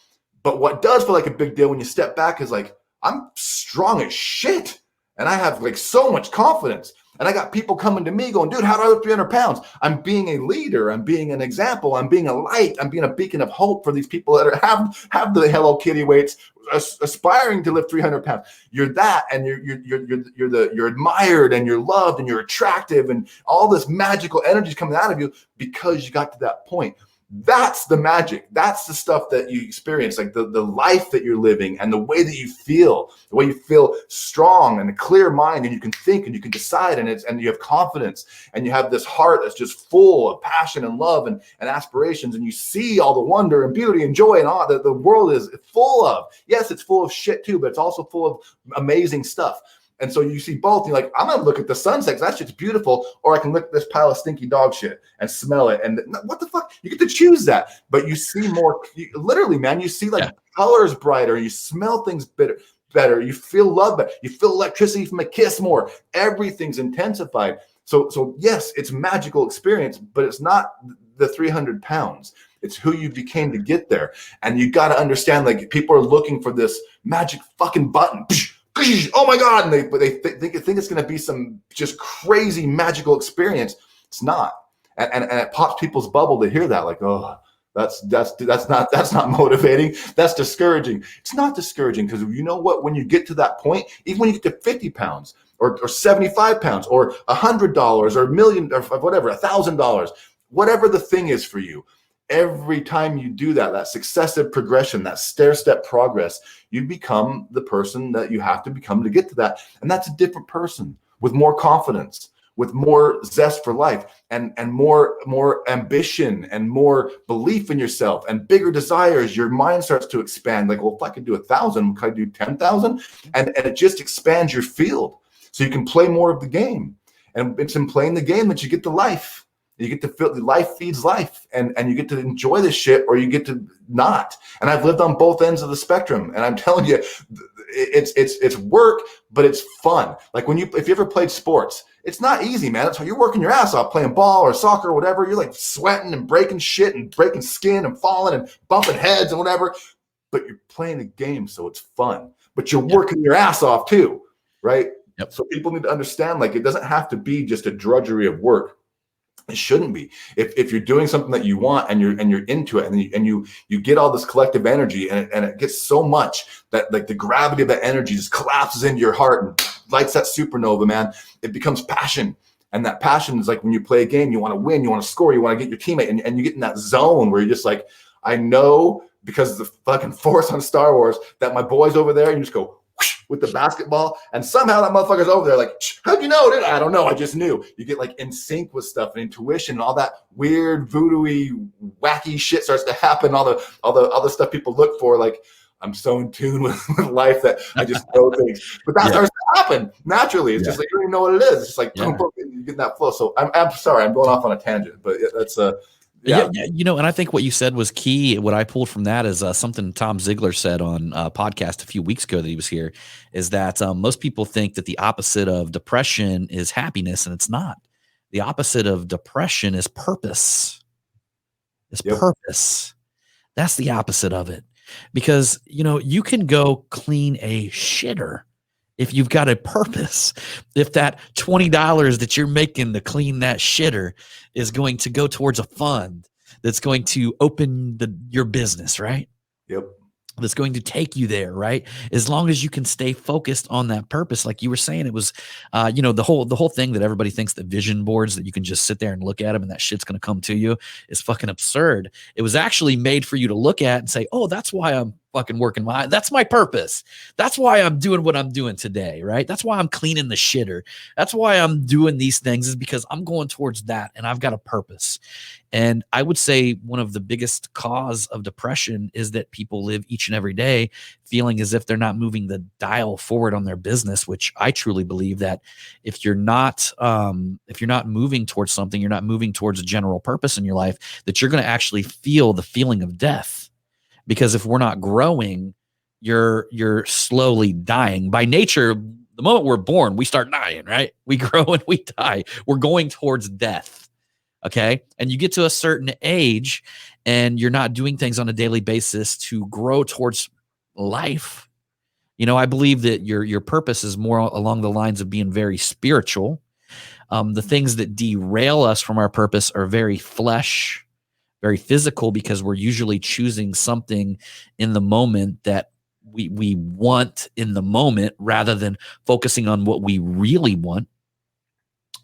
But what does feel like a big deal when you step back is like, I'm strong as shit. And I have like so much confidence. And I got people coming to me going, dude, how do I lift 300 pounds? I'm being a leader. I'm being an example. I'm being a light. I'm being a beacon of hope for these people that have the Hello Kitty weights, aspiring to lift 300 pounds. You're that, and you're admired, and you're loved, and you're attractive, and all this magical energy is coming out of you because you got to that point. That's the magic. That's the stuff that you experience, like the life that you're living and the way that you feel, the way you feel strong and a clear mind, and you can think and you can decide, and you have confidence, and you have this heart that's just full of passion and love and aspirations, and you see all the wonder and beauty and joy and all that the world is full of. Yes, it's full of shit too, but it's also full of amazing stuff. And so you see both, and you're like, I'm going to look at the sunset because that shit's beautiful, or I can look at this pile of stinky dog shit and smell it. And what the fuck? You get to choose that. But you see more, literally, man, you see like colors brighter. You smell things better. You feel love better. You feel electricity from a kiss more. Everything's intensified. So yes, it's a magical experience, but it's not the 300 pounds. It's who you became to get there. And you got to understand, like, people are looking for this magic fucking button. Oh my God. And they think it's going to be some just crazy magical experience. It's not. And it pops people's bubble to hear that. Like, oh, that's not motivating. That's discouraging. It's not discouraging, because you know what? When you get to that point, even when you get to 50 pounds or 75 pounds or $100 or $1 million or whatever, $1,000, whatever the thing is for you, every time you do that successive progression, that stair-step progress, you become the person that you have to become to get to that. And that's a different person with more confidence, with more zest for life, and more ambition and more belief in yourself and bigger desires. Your mind starts to expand. Like, well, if I could do 1,000, could I do 10,000? And it just expands your field. So you can play more of the game. And it's in playing the game that you get the life. You get to feel life feeds life, and you get to enjoy this shit, or you get to not. And I've lived on both ends of the spectrum, and I'm telling you, it's work, but it's fun. Like if you ever played sports, it's not easy, man. It's how you're working your ass off playing ball or soccer or whatever. You're like sweating and breaking shit and breaking skin and falling and bumping heads and whatever. But you're playing a game, so it's fun. But you're working your ass off too, right? Yep. So people need to understand, like, it doesn't have to be just a drudgery of work. It shouldn't be. If you're doing something that you want and you're into it, and you get all this collective energy, and it gets so much that, like, the gravity of that energy just collapses into your heart and lights that supernova, man. It becomes passion. And that passion is like when you play a game, you want to win, you want to score, you want to get your teammate, and you get in that zone where you're just like, I know, because of the fucking Force on Star Wars, that my boy's over there, and you just go with the basketball, and somehow that motherfucker's over there. Like, how'd you know? I don't know. I just knew. You get like in sync with stuff and intuition, and all that weird voodoo-y, wacky shit starts to happen. All the stuff people look for. Like, I'm so in tune with life that I just know things. But that starts to happen naturally. It's just like, you don't even know what it is. It's just like boom, boom, you get that flow. So I'm sorry, I'm going off on a tangent, but that's Yeah, and I think what you said was key. What I pulled from that is something Tom Ziegler said on a podcast a few weeks ago that he was here, is that most people think that the opposite of depression is happiness, and it's not. The opposite of depression is purpose. It's purpose. That's the opposite of it. Because, you can go clean a shitter if you've got a purpose. If that $20 that you're making to clean that shitter is going to go towards a fund that's going to open your business, right? Yep. That's going to take you there, right? As long as you can stay focused on that purpose, like you were saying, it was, the whole thing that everybody thinks that vision boards, that you can just sit there and look at them and that shit's going to come to you, is fucking absurd. It was actually made for you to look at and say, oh, that's why I'm fucking working that's my purpose. That's why I'm doing what I'm doing today, right? That's why I'm cleaning the shitter. That's why I'm doing these things, is because I'm going towards that and I've got a purpose. And I would say one of the biggest cause of depression is that people live each and every day feeling as if they're not moving the dial forward on their business, which I truly believe that if you're not moving towards something, you're not moving towards a general purpose in your life, that you're going to actually feel the feeling of death. Because if we're not growing, you're slowly dying. By nature, the moment we're born, we start dying, right? We grow and we die. We're going towards death. Okay. And you get to a certain age and you're not doing things on a daily basis to grow towards life. I believe that your purpose is more along the lines of being very spiritual. The things that derail us from our purpose are very flesh, very physical, because we're usually choosing something in the moment that we want in the moment rather than focusing on what we really want,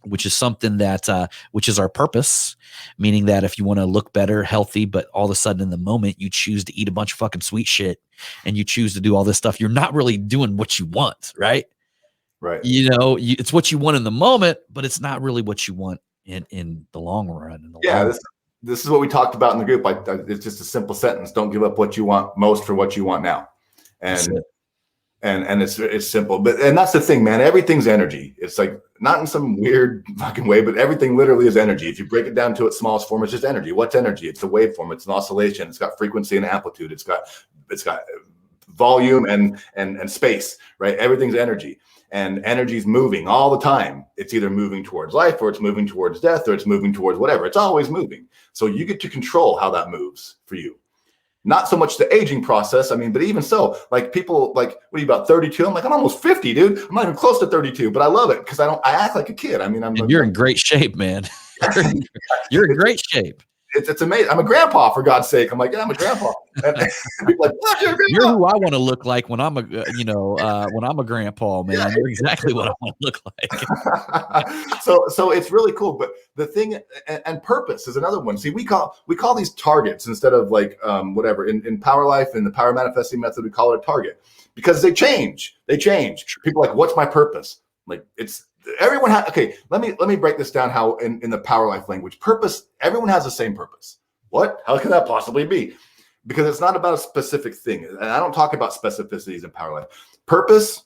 which is something that which is our purpose, meaning that if you want to look better, healthy, but all of a sudden in the moment you choose to eat a bunch of fucking sweet shit and you choose to do all this stuff, you're not really doing what you want, right? Right. It's what you want in the moment, but it's not really what you want in the long run. This is what we talked about in the group. It's just a simple sentence: don't give up what you want most for what you want now. And it's simple, and that's the thing, man. Everything's energy. It's like, not in some weird fucking way, but everything literally is energy. If you break it down to its smallest form, it's just energy. What's energy? It's a waveform. It's an oscillation. It's got frequency and amplitude. It's got volume and space, right? Everything's energy, and energy's moving all the time. It's either moving towards life, or it's moving towards death, or it's moving towards whatever. It's always moving. So you get to control how that moves for you. Not so much the aging process. I mean, but even so, like, people like, what are you, about 32? I'm like, I'm almost 50, dude. I'm not even close to 32, but I love it because I act like a kid. I mean, you're in great shape, man. You're in great shape. It's amazing. I'm a grandpa, for God's sake. I'm like, yeah, I'm a grandpa. And people are like, what? You're who I want to look like when I'm a grandpa, man. You're exactly what I want to look like. So it's really cool. But the thing, and purpose is another one. See, we call these targets instead of like whatever. In Power Life and the Power Manifesting Method, we call it a target because they change. People are like, what's my purpose? Like, it's everyone has. Okay, let me break this down. How in the Power Life language, purpose. Everyone has the same purpose. What? How can that possibly be? Because it's not about a specific thing. And I don't talk about specificities in Power Life. Purpose,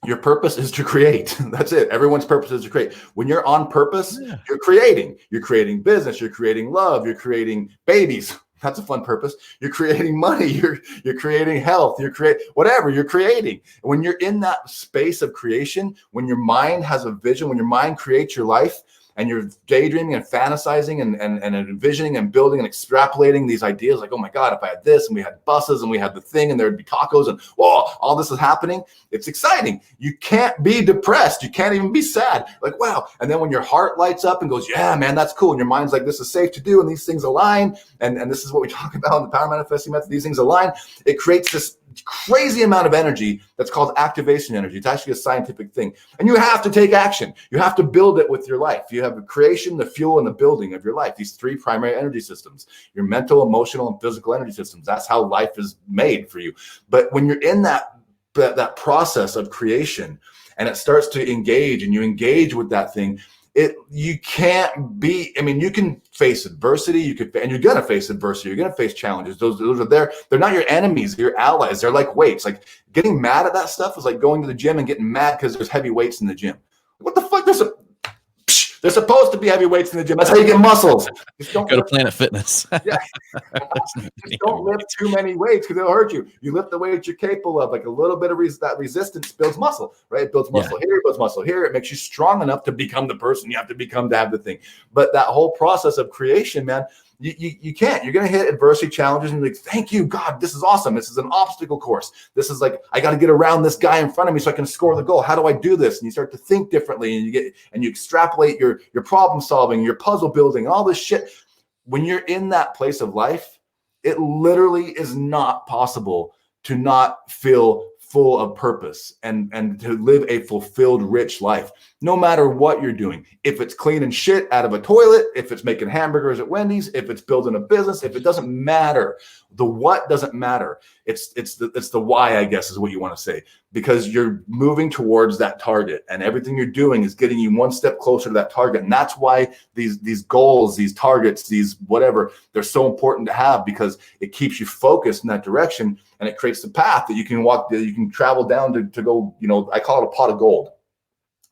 your purpose is to create. That's it. Everyone's purpose is to create. When you're on purpose, you're creating. You're creating business. You're creating love. You're creating babies. That's a fun purpose. You're creating money. You're creating health. You're creating. When you're in that space of creation, when your mind has a vision, when your mind creates your life, and you're daydreaming and fantasizing and envisioning and building and extrapolating these ideas, like, oh my God, if I had this, and we had buses and we had the thing, and there'd be tacos, and whoa, all this is happening. It's exciting. You can't be depressed. You can't even be sad. Like, wow. And then when your heart lights up and goes, yeah, man, that's cool. And your mind's like, this is safe to do. And these things align. And this is what we talk about in the Power Manifesting Method. These things align. It creates this crazy amount of energy that's called activation energy. It's actually a scientific thing. And you have to take action. You have to build it with your life. You have the creation, the fuel, and the building of your life. These three primary energy systems: your mental, emotional, and physical energy systems. That's how life is made for you. But when you're in that process of creation and it starts to engage, and you engage with that thing, you can't be, I mean, you can face adversity, and you're going to face adversity. You're going to face challenges. Those are there. They're not your enemies, they're your allies. They're like weights. Like, getting mad at that stuff is like going to the gym and getting mad because there's heavy weights in the gym. What the fuck? They're supposed to be heavy weights in the gym. That's how you get muscles. Just don't go to Planet Fitness. Yeah. Just don't lift too many weights because it'll hurt you. You lift the weights you're capable of. Like, a little bit of that resistance builds muscle, right? It builds muscle here, it builds muscle here. It makes you strong enough to become the person you have to become to have the thing. But that whole process of creation, man, you can't. You're going to hit adversity, challenges, and you're like, thank you, God, this is awesome. This is an obstacle course. This is like, I got to get around this guy in front of me so I can score the goal. How do I do this? And you start to think differently, and you extrapolate your problem solving, your puzzle building, all this shit. When you're in that place of life, it literally is not possible to not feel full of purpose and to live a fulfilled, rich life, no matter what you're doing. If it's cleaning shit out of a toilet, if it's making hamburgers at Wendy's, if it's building a business, if it doesn't matter, the what doesn't matter. It's the why, I guess, is what you want to say, because you're moving towards that target, and everything you're doing is getting you one step closer to that target. And that's why these goals, these targets, these whatever, they're so important to have, because it keeps you focused in that direction, and it creates the path that you can walk, that you can travel down to go, I call it a pot of gold.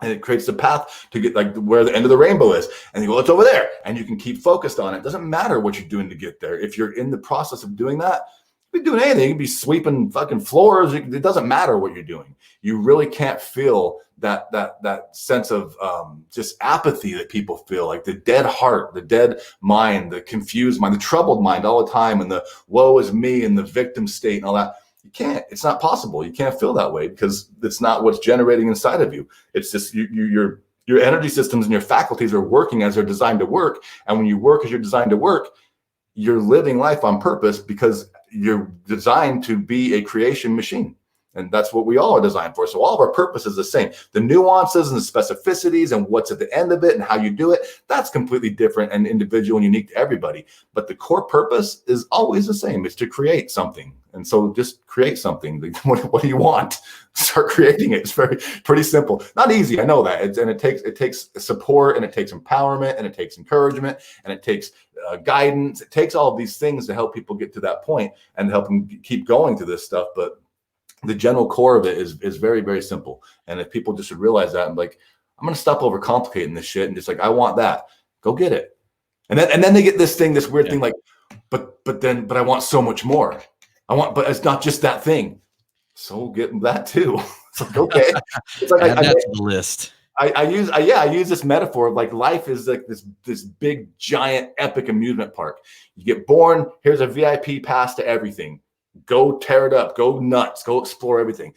And it creates the path to get like where the end of the rainbow is. And you go, it's over there. And you can keep focused on it. It doesn't matter what you're doing to get there. If you're in the process of doing that, you can be doing anything. You can be sweeping fucking floors. It doesn't matter what you're doing. You really can't feel that sense of just apathy that people feel, like the dead heart, the dead mind, the confused mind, the troubled mind all the time, and the woe is me and the victim state and all that. You can't. It's not possible. You can't feel that way, because it's not what's generating inside of you. It's just your energy systems and your faculties are working as they're designed to work. And when you work as you're designed to work, you're living life on purpose, because you're designed to be a creation machine. And that's what we all are designed for. So all of our purpose is the same. The nuances and the specificities and what's at the end of it and how you do it, that's completely different and individual and unique to everybody. But the core purpose is always the same. It's to create something. And so just create something. What do you want? Start creating it. It's pretty simple. Not easy. I know that. It takes support, and it takes empowerment, and it takes encouragement, and it takes guidance. It takes all of these things to help people get to that point and help them keep going through this stuff. But the general core of it is very, very simple. And if people just would realize that, and like, I'm going to stop overcomplicating this shit and just like, I want that, go get it. And then they get this weird thing, like, but I want so much more. But it's not just that thing. So get that too. It's like, okay. It's like, add that to the list. I use this metaphor of like, life is like this big, giant, epic amusement park. You get born, here's a VIP pass to everything. Go tear it up, go nuts, go explore everything.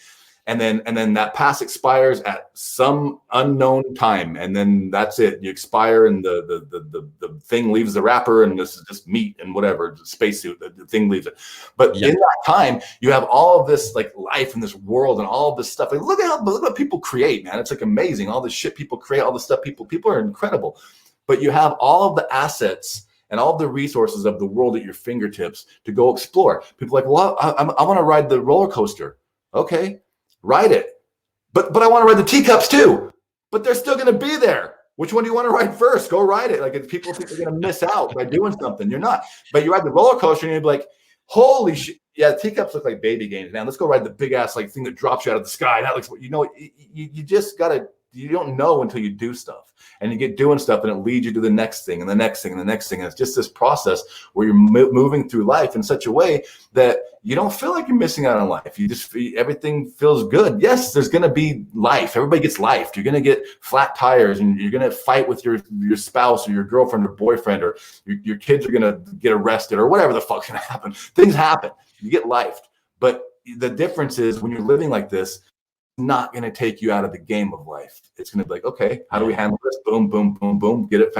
And then that pass expires at some unknown time. And then that's it. You expire, and the thing leaves the wrapper, and this is just meat and whatever, the spacesuit, the thing leaves it. But in that time, you have all of this like life in this world and all of this stuff. Like, look what people create, man. It's like amazing. All this shit people create, all the stuff people are incredible. But you have all of the assets and all the resources of the world at your fingertips to go explore. People are like, well, I want to ride the roller coaster. Okay, ride it. But I want to ride the teacups too. But they're still going to be there. Which one do you want to ride first? Go ride it. Like, if people think they're going to miss out by doing something, you're not. But you ride the roller coaster and you'd be like, holy shit. Yeah, the teacups look like baby games, man. Let's go ride the big ass like thing that drops you out of the sky. That looks, you just got to, you don't know until you do stuff, and you get doing stuff, and it leads you to the next thing and the next thing and the next thing. And it's just this process where you're moving through life in such a way that you don't feel like you're missing out on life. You just everything feels good. Yes, there's going to be life. Everybody gets life. You're going to get flat tires, and you're going to fight with your spouse or your girlfriend or boyfriend, or your kids are going to get arrested, or whatever the fuck's going to happen. Things happen. You get life. But the difference is, when you're living like this, not going to take you out of the game of life. It's going to be like, okay, how do we handle this? Boom, boom, boom, boom. Get it,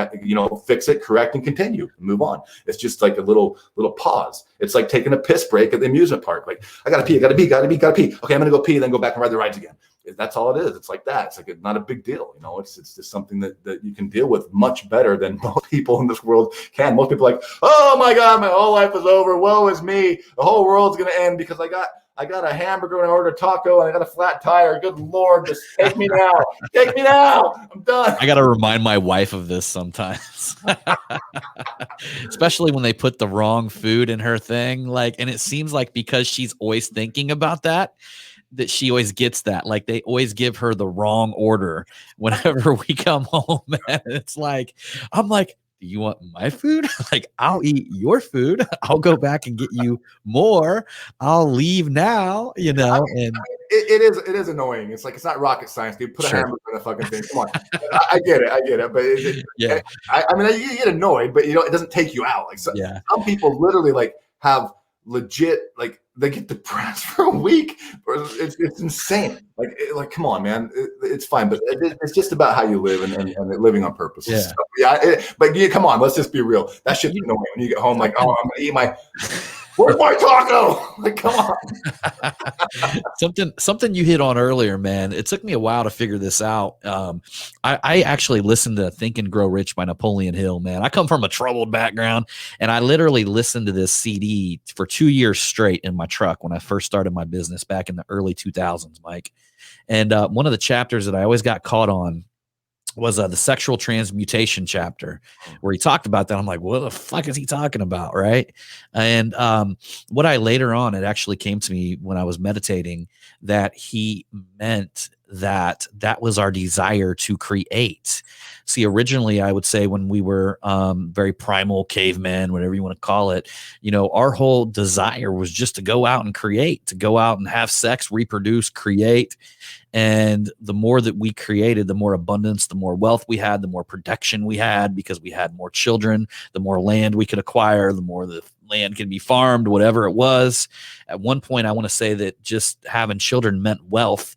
fix it, correct, and continue. Move on. It's just like a little pause. It's like taking a piss break at the amusement park. Like, I gotta pee. Okay, I'm gonna go pee, then go back and ride the rides again. That's all it is. It's like that. It's like not a big deal. It's just something that you can deal with much better than most people in this world can. Most people are like, oh my God, my whole life is over. Woe is me. The whole world's gonna end because I got a hamburger and I ordered a taco and I got a flat tire. Good Lord, just take me now. Take me now. I'm done. I got to remind my wife of this sometimes, especially when they put the wrong food in her thing. Like, and it seems like because she's always thinking about that she always gets that. Like, they always give her the wrong order whenever we come home. And it's like, I'm like, you want my food? Like, I'll eat your food. I'll go back and get you more. I'll leave now, and it is annoying. It's like, it's not rocket science, dude. Put a hamburger in the fucking thing. Come on. I get it. But yeah, I mean, you get annoyed, but it doesn't take you out. Like, some people literally like have legit, like, they get depressed for a week. It's insane. Like, come on, man. It's fine, but it's just about how you live and living on purpose. Yeah. But come on, let's just be real. That shit's annoying when you get home. Like, oh, I'm gonna eat my. Where's my taco? Like, come on. Something you hit on earlier, man. It took me a while to figure this out. I actually listened to Think and Grow Rich by Napoleon Hill, man. I come from a troubled background, and I literally listened to this CD for 2 years straight in my truck when I first started my business back in the early 2000s, Mike. And one of the chapters that I always got caught on was the sexual transmutation chapter, where he talked about that. I'm like, what the fuck is he talking about? Right. And what I later on, it actually came to me when I was meditating, that he meant that was our desire to create. See, originally I would say when we were very primal cavemen, whatever you want to call it, our whole desire was just to go out and create, to go out and have sex, reproduce, create. And the more that we created, the more abundance, the more wealth we had, the more protection we had, because we had more children, the more land we could acquire, the more the land could be farmed, whatever it was. At one point, I want to say that just having children meant wealth.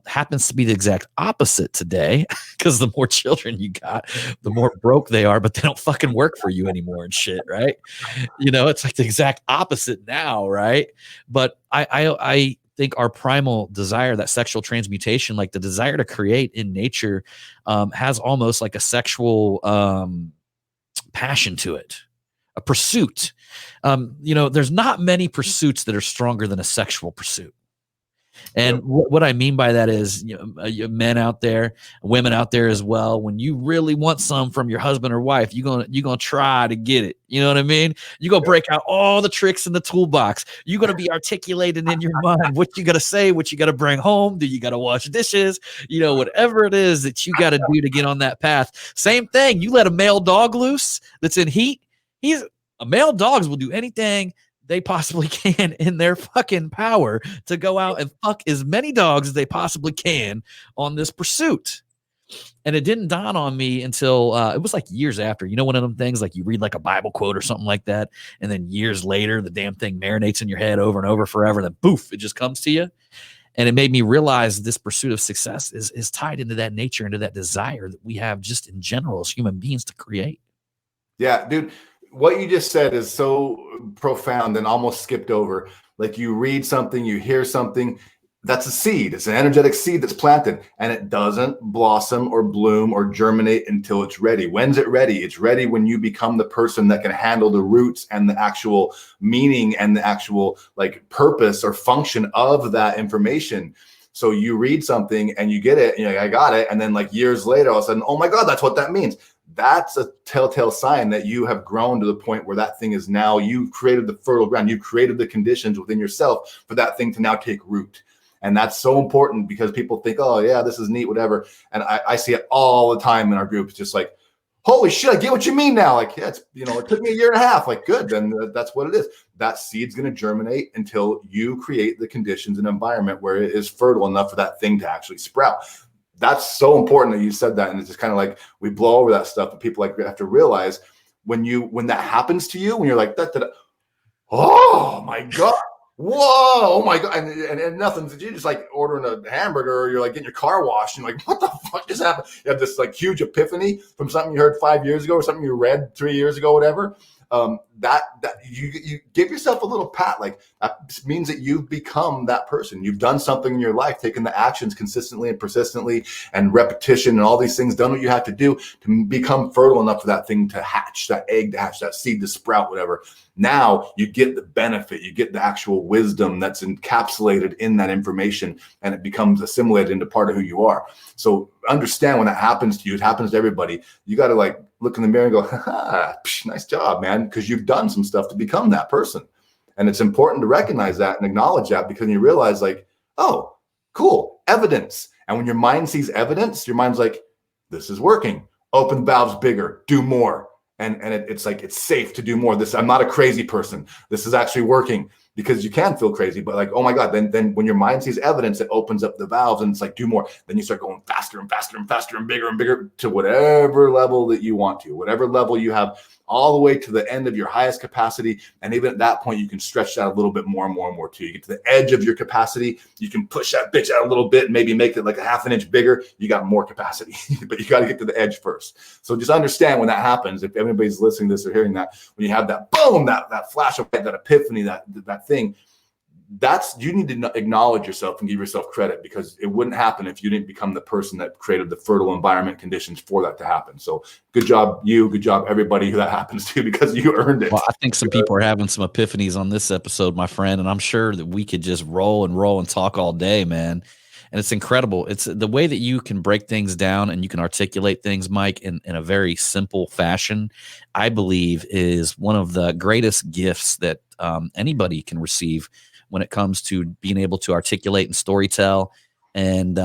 Happens to be the exact opposite today, because the more children you got, the more broke they are, but they don't fucking work for you anymore and shit, right? It's like the exact opposite now, right? But I think our primal desire, that sexual transmutation, like the desire to create in nature, has almost like a sexual passion to it, a pursuit. There's not many pursuits that are stronger than a sexual pursuit. And what I mean by that is, men out there, women out there as well, when you really want some from your husband or wife, you're gonna try to get it. You know what I mean? You're gonna break out all the tricks in the toolbox. You're gonna be articulating in your mind what you gotta say, what you gotta bring home. Do you gotta wash dishes? Whatever it is that you gotta do to get on that path. Same thing. You let a male dog loose that's in heat. Male dogs will do anything they possibly can in their fucking power to go out and fuck as many dogs as they possibly can on this pursuit. And it didn't dawn on me until it was like years after. One of them things, like you read like a Bible quote or something like that, and then years later the damn thing marinates in your head over and over forever, and then poof, it just comes to you. And it made me realize this pursuit of success is tied into that nature, into that desire that we have just in general as human beings to create. Yeah, dude, what you just said is so profound and almost skipped over. Like, you read something, you hear something, that's a seed. It's an energetic seed that's planted, and it doesn't blossom or bloom or germinate until it's ready. When's it ready? It's ready when you become the person that can handle the roots and the actual meaning and the actual like purpose or function of that information. So you read something and you get it, and you're like, I got it. And then like years later, all of a sudden, oh my God, that's what that means. That's a telltale sign that you have grown to the point where that thing is now, you've created the fertile ground, you've created the conditions within yourself for that thing to now take root. And that's so important, because people think, oh yeah, this is neat, whatever. And I see it all the time in our group. It's just like, holy shit, I get what you mean now. Like, yeah, it's, it took me a year and a half. Like, good, then that's what it is. That seed's going to germinate until you create the conditions and environment where it is fertile enough for that thing to actually sprout. That's so important that you said that. And it's just kind of like, we blow over that stuff, but people like have to realize when that happens to you, when you're like, oh my God, whoa, oh my God. And nothing, you're just like ordering a hamburger, or you're like getting your car washed, and you're like, what the fuck just happened? You have this like huge epiphany from something you heard 5 years ago, or something you read 3 years ago, whatever. That you give yourself a little pat, like that means that you've become that person. You've done something in your life, taken the actions consistently and persistently and repetition and all these things, done what you have to do to become fertile enough for that thing to hatch, that egg to hatch, that seed to sprout, whatever. Now you get the benefit, you get the actual wisdom that's encapsulated in that information, and it becomes assimilated into part of who you are. So understand, when that happens to you, it happens to everybody. You got to like look in the mirror and go, ha, nice job, man, because you've done some stuff to become that person. And it's important to recognize that and acknowledge that, because you realize like, oh, cool, evidence. And when your mind sees evidence, your mind's like, this is working. Open valves bigger, do more. And it's like, it's safe to do more. I'm not a crazy person. This is actually working, because you can feel crazy, but like, oh my God, then when your mind sees evidence, it opens up the valves, and it's like, do more. Then you start going faster and faster and faster and bigger to whatever level that you want to, whatever level you have all the way to the end of your highest capacity. And even at that point, you can stretch that a little bit more and more and more too. You get to the edge of your capacity, you can push that bitch out a little bit, maybe make it like a half an inch bigger. You got more capacity, but you got to get to the edge first. So just understand when that happens, if anybody's listening to this or hearing that, when you have that boom, that flash of light, that epiphany, that thing, you need to acknowledge yourself and give yourself credit, because it wouldn't happen if you didn't become the person that created the fertile environment conditions for that to happen. So good job, good job, everybody who that happens to, because you earned it. Well, I think some people are having some epiphanies on this episode, my friend, and I'm sure that we could just roll and talk all day, man. And it's incredible. It's the way that you can break things down and you can articulate things, Mike, in a very simple fashion, I believe is one of the greatest gifts that anybody can receive when it comes to being able to articulate and storytell. And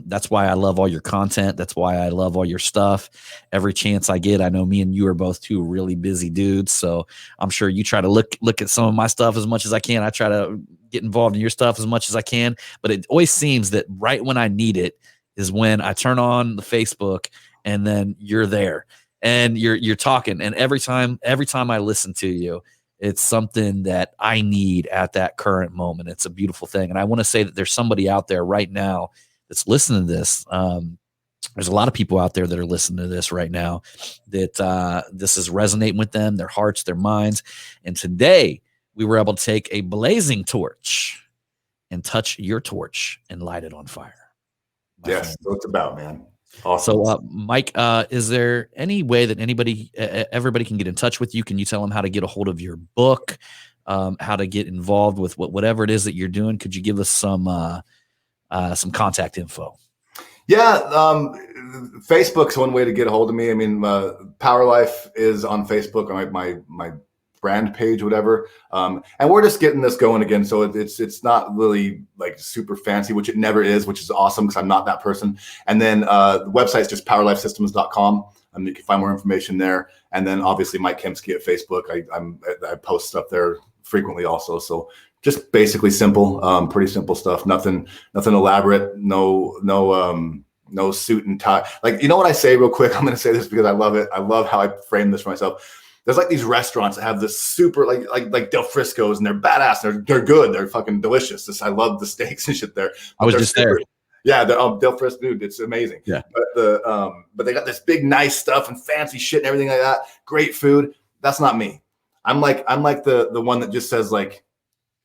that's why I love all your content. That's why I love all your stuff. Every chance I get, I know me and you are both two really busy dudes. So I'm sure you try to look at some of my stuff as much as I can. I try to get involved in your stuff as much as I can. But it always seems that right when I need it is when I turn on the Facebook and then you're there and you're talking. And every time I listen to you, it's something that I need at that current moment. It's a beautiful thing. And I want to say that there's somebody out there right now that's listening to this. There's a lot of people out there that are listening to this right now that this is resonating with them, their hearts, their minds. And today we were able to take a blazing torch and touch your torch and light it on fire. Yes, that's what it's about, man. Awesome. So, Mike, is there any way that everybody can get in touch with you? Can you tell them how to get a hold of your book, how to get involved with whatever it is that you're doing? Could you give us some contact info? Yeah, Facebook's one way to get a hold of me. I mean, Power Life is on Facebook, on my brand page, whatever. And we're just getting this going again. So it's not really like super fancy, which it never is, which is awesome because I'm not that person. And then the website's just powerlifesystems.com. You can find more information there. And then obviously Mike Kemski at Facebook. I post stuff there frequently also. So just basically simple, pretty simple stuff. Nothing elaborate. No suit and tie. Like, you know what I say real quick? I'm going to say this because I love it. I love how I frame this for myself. There's like these restaurants that have this super like Del Frisco's, and they're badass. They're good. They're fucking delicious. I love the steaks and shit there. I was just there. Yeah, Del Frisco, dude, it's amazing. Yeah. But they got this big nice stuff and fancy shit and everything like that. Great food. That's not me. I'm like the one that just says like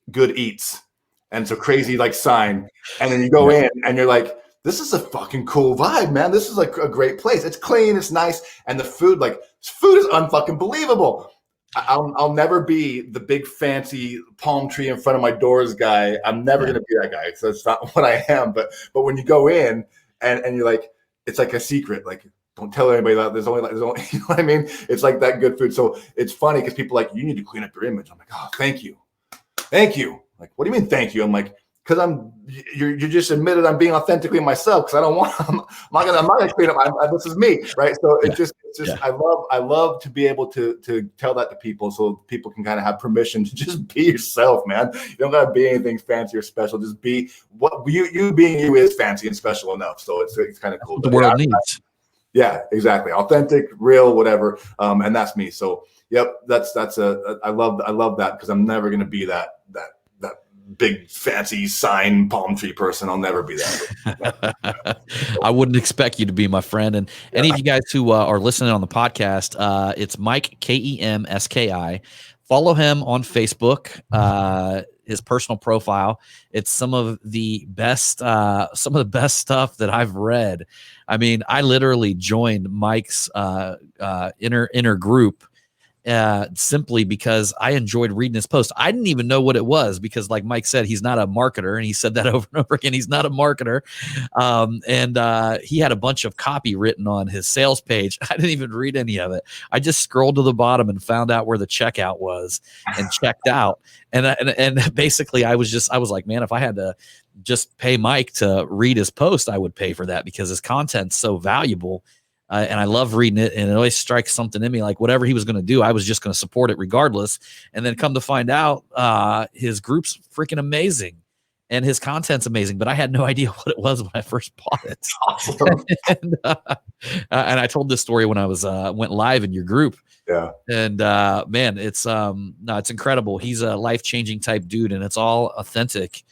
good eats, and it's a crazy like sign, and then you go in and you're like, this is a fucking cool vibe, man. This is like a great place. It's clean, it's nice, and the food is unfucking believable. I'll never be the big fancy palm tree in front of my doors guy. I'm never gonna be that guy. So it's not what I am. But when you go in and you're like, it's like a secret. Like, don't tell anybody that there's only you know what I mean? It's like that good food. So it's funny because people are like, you need to clean up your image. I'm like, oh, thank you. Like, what do you mean, thank you? I'm like, because you're just admitted I'm being authentically myself, because I'm not gonna clean up. This is me, right? So it's just I love to be able to tell that to people, so people can kind of have permission to just be yourself, man. You don't gotta be anything fancy or special. Just be what you being you is fancy and special enough. So it's kind of cool. The world needs. Yeah, exactly. Authentic, real, whatever. And that's me. So yep, I love that, because I'm never gonna be that big fancy sign palm tree person. I'll never be that. I wouldn't expect you to be, my friend. And any of you guys who are listening on the podcast, it's Mike Kemski. Follow him on Facebook. His personal profile. It's some of the best stuff that I've read. I mean, I literally joined Mike's inner group simply because I enjoyed reading his post. I didn't even know what it was, because like Mike said, he's not a marketer, and he said that over and over again. He's not a marketer. And he had a bunch of copy written on his sales page. I didn't even read any of it. I just scrolled to the bottom and found out where the checkout was and checked out. And basically I was like, man, if I had to just pay Mike to read his post, I would pay for that, because his content's so valuable. And I love reading it, and it always strikes something in me, like whatever he was going to do, I was just going to support it regardless. And then come to find out, his group's freaking amazing and his content's amazing, but I had no idea what it was when I first bought it. Awesome. And I told this story when I was went live in your group. Yeah. And man, it's no, it's incredible. He's a life-changing type dude, and it's all authentic.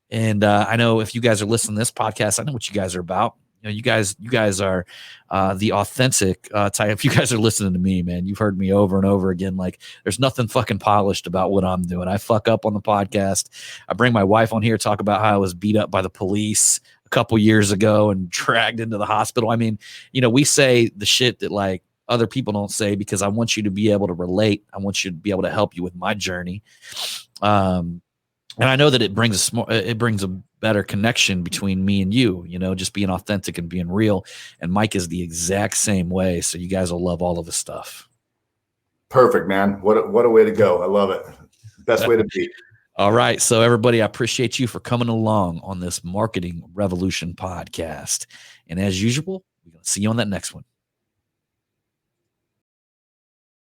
And I know if you guys are listening to this podcast, I know what you guys are about. You know, you guys are the authentic type. If you guys are listening to me, man, you've heard me over and over again. Like, there's nothing fucking polished about what I'm doing. I fuck up on the podcast. I bring my wife on here, talk about how I was beat up by the police a couple years ago and dragged into the hospital. I mean, you know, we say the shit that like other people don't say because I want you to be able to relate. I want you to be able to help you with my journey. And I know that it brings a better connection between me and you, you know, just being authentic and being real. And Mike is the exact same way. So you guys will love all of his stuff. Perfect, man. What a way to go. I love it. Best way to be. All right. So everybody, I appreciate you for coming along on this Marketing Revolution podcast. And as usual, we're going to see you on that next one.